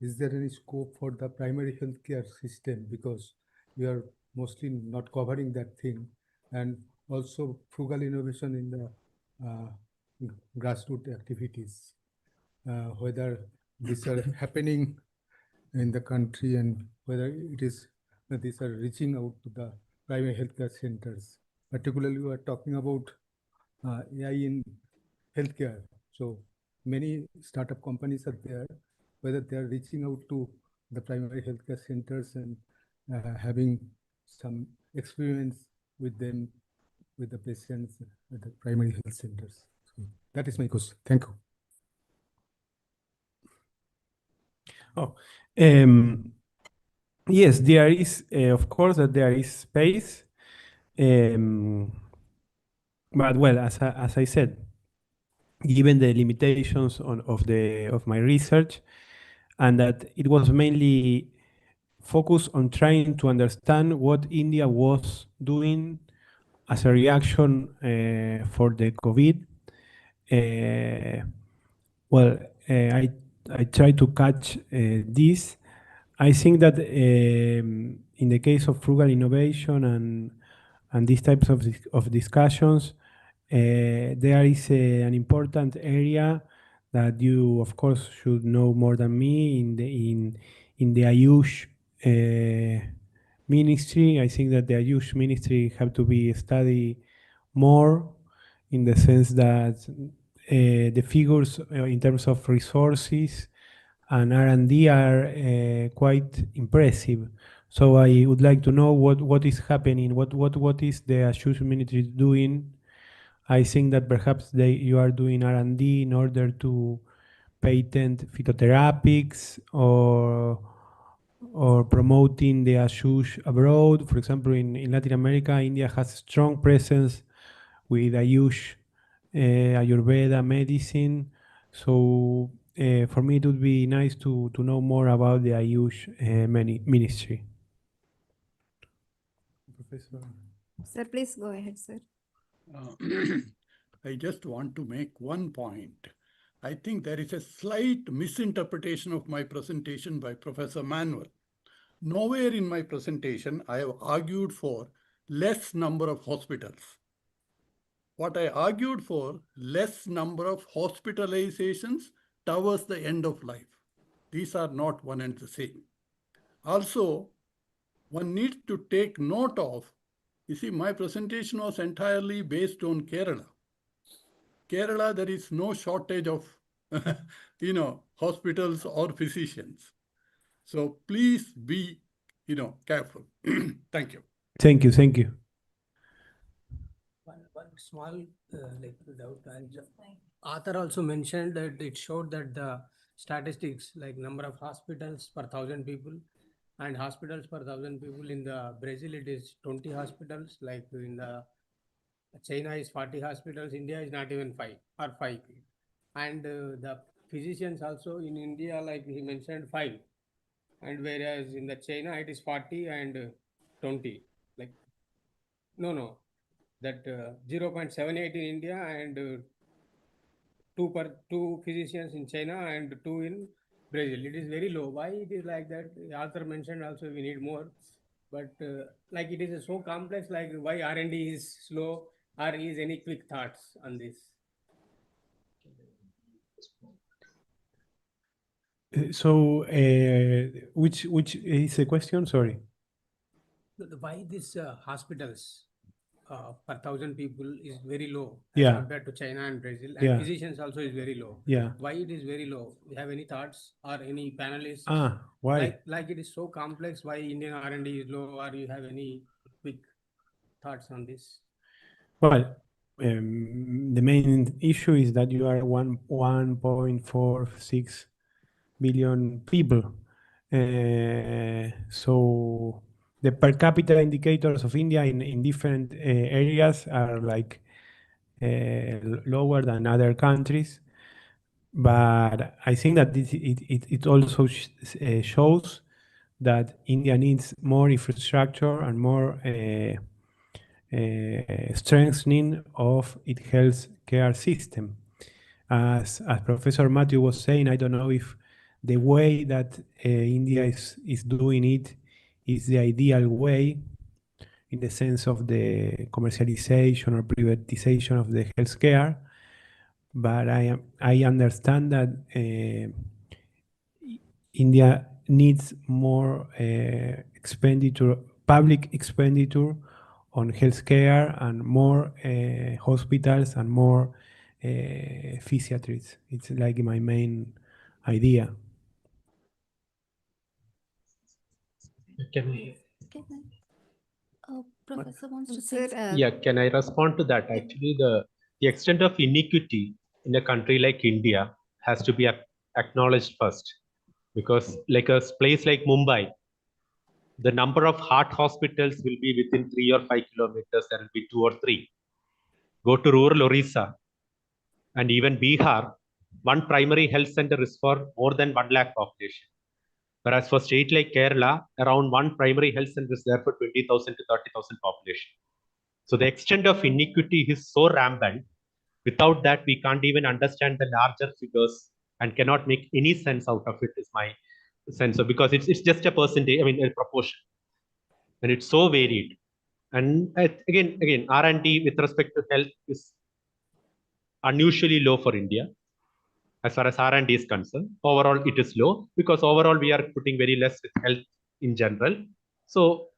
is there any scope for the primary healthcare system, because we are mostly not covering that thing, and also frugal innovation in the grassroots activities, whether these are happening in the country and whether it is these are reaching out to the primary healthcare centers. Particularly, we are talking about AI in healthcare. So many startup companies are there, whether they are reaching out to the primary healthcare centers and having some experience with them, with the patients at the primary health centers. So that is my question. Thank you. Oh, yes, there is, of course, that there is space. But well, as I said, given the limitations of my research, and that it was mainly focused on trying to understand what India was doing as a reaction for the COVID. Well, I try to catch this. I think that in the case of frugal innovation and these types of discussions, there is an important area that you, of course, should know more than me in the Ayush ministry. I think that the Ayush ministry have to be studied more in the sense that the figures in terms of resources and R&D are quite impressive. So I would like to know what is happening, what is the Ayush ministry doing. I think that perhaps you are doing R&D in order to patent phytotherapics or promoting the Ayush abroad. For example, in Latin America, India has a strong presence with Ayush, Ayurveda medicine. So for me, it would be nice to know more about the Ayush ministry. Professor. Sir, please go ahead, sir. I just want to make one point. I think there is a slight misinterpretation of my presentation by Professor Manuel. Nowhere in my presentation I have argued for less number of hospitals. What I argued for, less number of hospitalizations towards the end of life. These are not one and the same. Also, one needs to take note of, you see, my presentation was entirely based on Kerala. Kerala, there is no shortage of, hospitals or physicians. So please be, careful. Thank you. Thank you. Thank you. One small doubt. Author also mentioned that it showed that the statistics, like number of hospitals per 1,000 people and hospitals per 1,000 people in the Brazil, it is 20 hospitals. Like in the China is 40 hospitals. India is not even 5 or 5. And the physicians also in India, like he mentioned, 5. And whereas in the China it is 40 and 20. Like no. That 0.78 in India and two physicians in China and 2 in Brazil. It is very low. Why it is like that? The author mentioned also we need more, but like it is so complex. Like why R&D is slow, or is any quick thoughts on this? So, which is the question? Sorry. Why these hospitals per 1,000 people is very low as Yeah. compared to China and Brazil, and Yeah. physicians also is very low. Yeah. Why it is very low? You have any thoughts or any panelists? Why? Like it is so complex. Why Indian R&D is low? Or you have any quick thoughts on this? Well, the main issue is that you are 1.46 billion people. So the per capita indicators of India in different areas are like lower than other countries. But I think that it also shows that India needs more infrastructure and more strengthening of its health care system. As Professor Matthew was saying, I don't know if the way that India is doing it is the ideal way in the sense of the commercialization or privatization of the healthcare. But I understand that India needs more expenditure, public expenditure on healthcare and more hospitals and more physiatrists. It's like my main idea. Can I? Can I? Professor wants to Sir, say. Yeah, can I respond to that? Actually, the extent of inequity in a country like India has to be acknowledged first, because like a place like Mumbai, the number of heart hospitals will be within 3 or 5 kilometers. There will be 2 or 3. Go to rural Orissa and even Bihar, one primary health center is for more than 1 lakh population. Whereas for state like Kerala, around one primary health center is there for 20,000 to 30,000 population. So the extent of inequity is so rampant. Without that, we can't even understand the larger figures and cannot make any sense out of it, is my sense. So because it's just a percentage, I mean, a proportion. And it's so varied. And again, R&D with respect to health is unusually low for India. As far as R&D is concerned, overall it is low because overall we are putting very less with health in general. So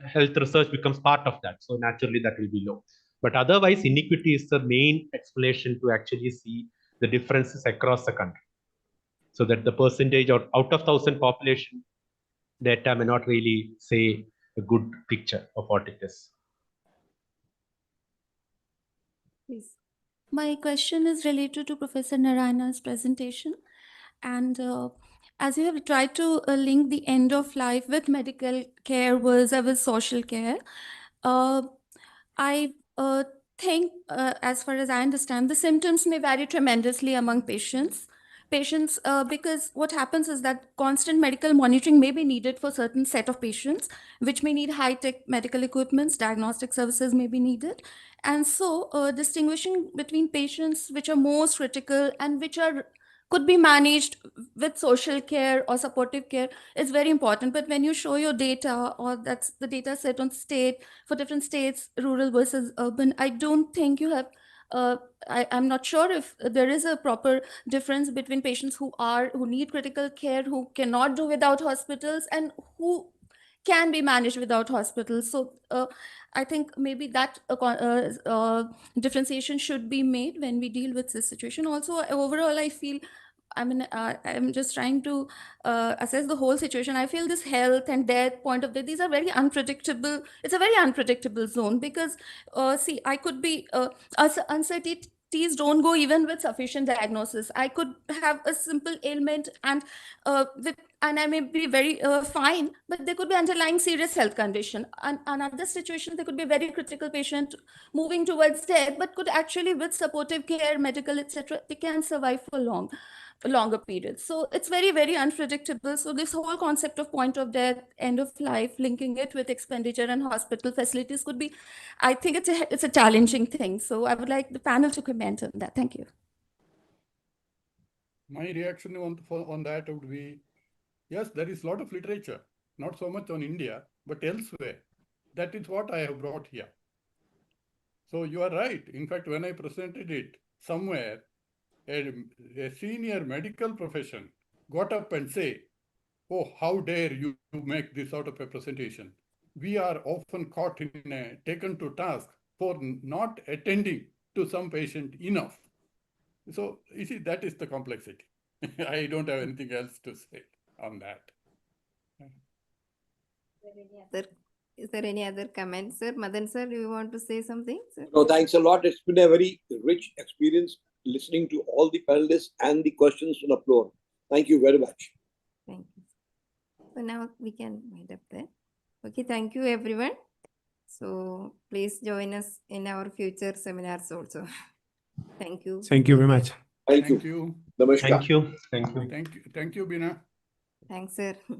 health research becomes part of that. So naturally that will be low. But otherwise, inequity is the main explanation to actually see the differences across the country. So that the percentage or out of 1,000 population data may not really say a good picture of what it is. Please. My question is related to Professor Narayana's presentation. And as you have tried to link the end of life with medical care versus with social care, I think, as far as I understand, the symptoms may vary tremendously among patients. Because what happens is that constant medical monitoring may be needed for certain set of patients, which may need high-tech medical equipments, diagnostic services may be needed. And so distinguishing between patients which are most critical and which are could be managed with social care or supportive care is very important. But when you show your data, or that's the data set on state for different states, rural versus urban, I don't think you have I'm not sure if there is a proper difference between patients who need critical care, who cannot do without hospitals, and who can be managed without hospitals. So I think maybe that differentiation should be made when we deal with this situation. Also, overall, I feel, I'm just trying to assess the whole situation. I feel this health and death point of view, these are very unpredictable. It's a very unpredictable zone because, see, I could be, uncertainties don't go even with sufficient diagnosis. I could have a simple ailment and I may be very fine, but there could be underlying serious health condition. And another situation, there could be a very critical patient moving towards death, but could actually, with supportive care, medical, etc., they can survive for longer periods. So it's very, very unpredictable. So this whole concept of point of death, end of life, linking it with expenditure and hospital facilities could be, I think it's a challenging thing. So I would like the panel to comment on that. Thank you. My reaction on that would be, yes, there is a lot of literature, not so much on India, but elsewhere. That is what I have brought here. So you are right. In fact, when I presented it somewhere, a senior medical profession got up and say, "Oh, how dare you make this sort of a presentation?" We are often caught taken to task for not attending to some patient enough. So you see, that is the complexity. I don't have anything else to say on that. Is there any other comments, sir? Madan sir, do you want to say something, sir? No, thanks a lot. It's been a very rich experience listening to all the panelists and the questions on the floor. Thank you very much. Thank you. So now we can wind up there. Okay, thank you everyone. So please join us in our future seminars also. Thank you. Thank you very much. Thank Thank you. you. Namaskar. Thank you. Thank you. Thank you, Bina. Thanks, sir.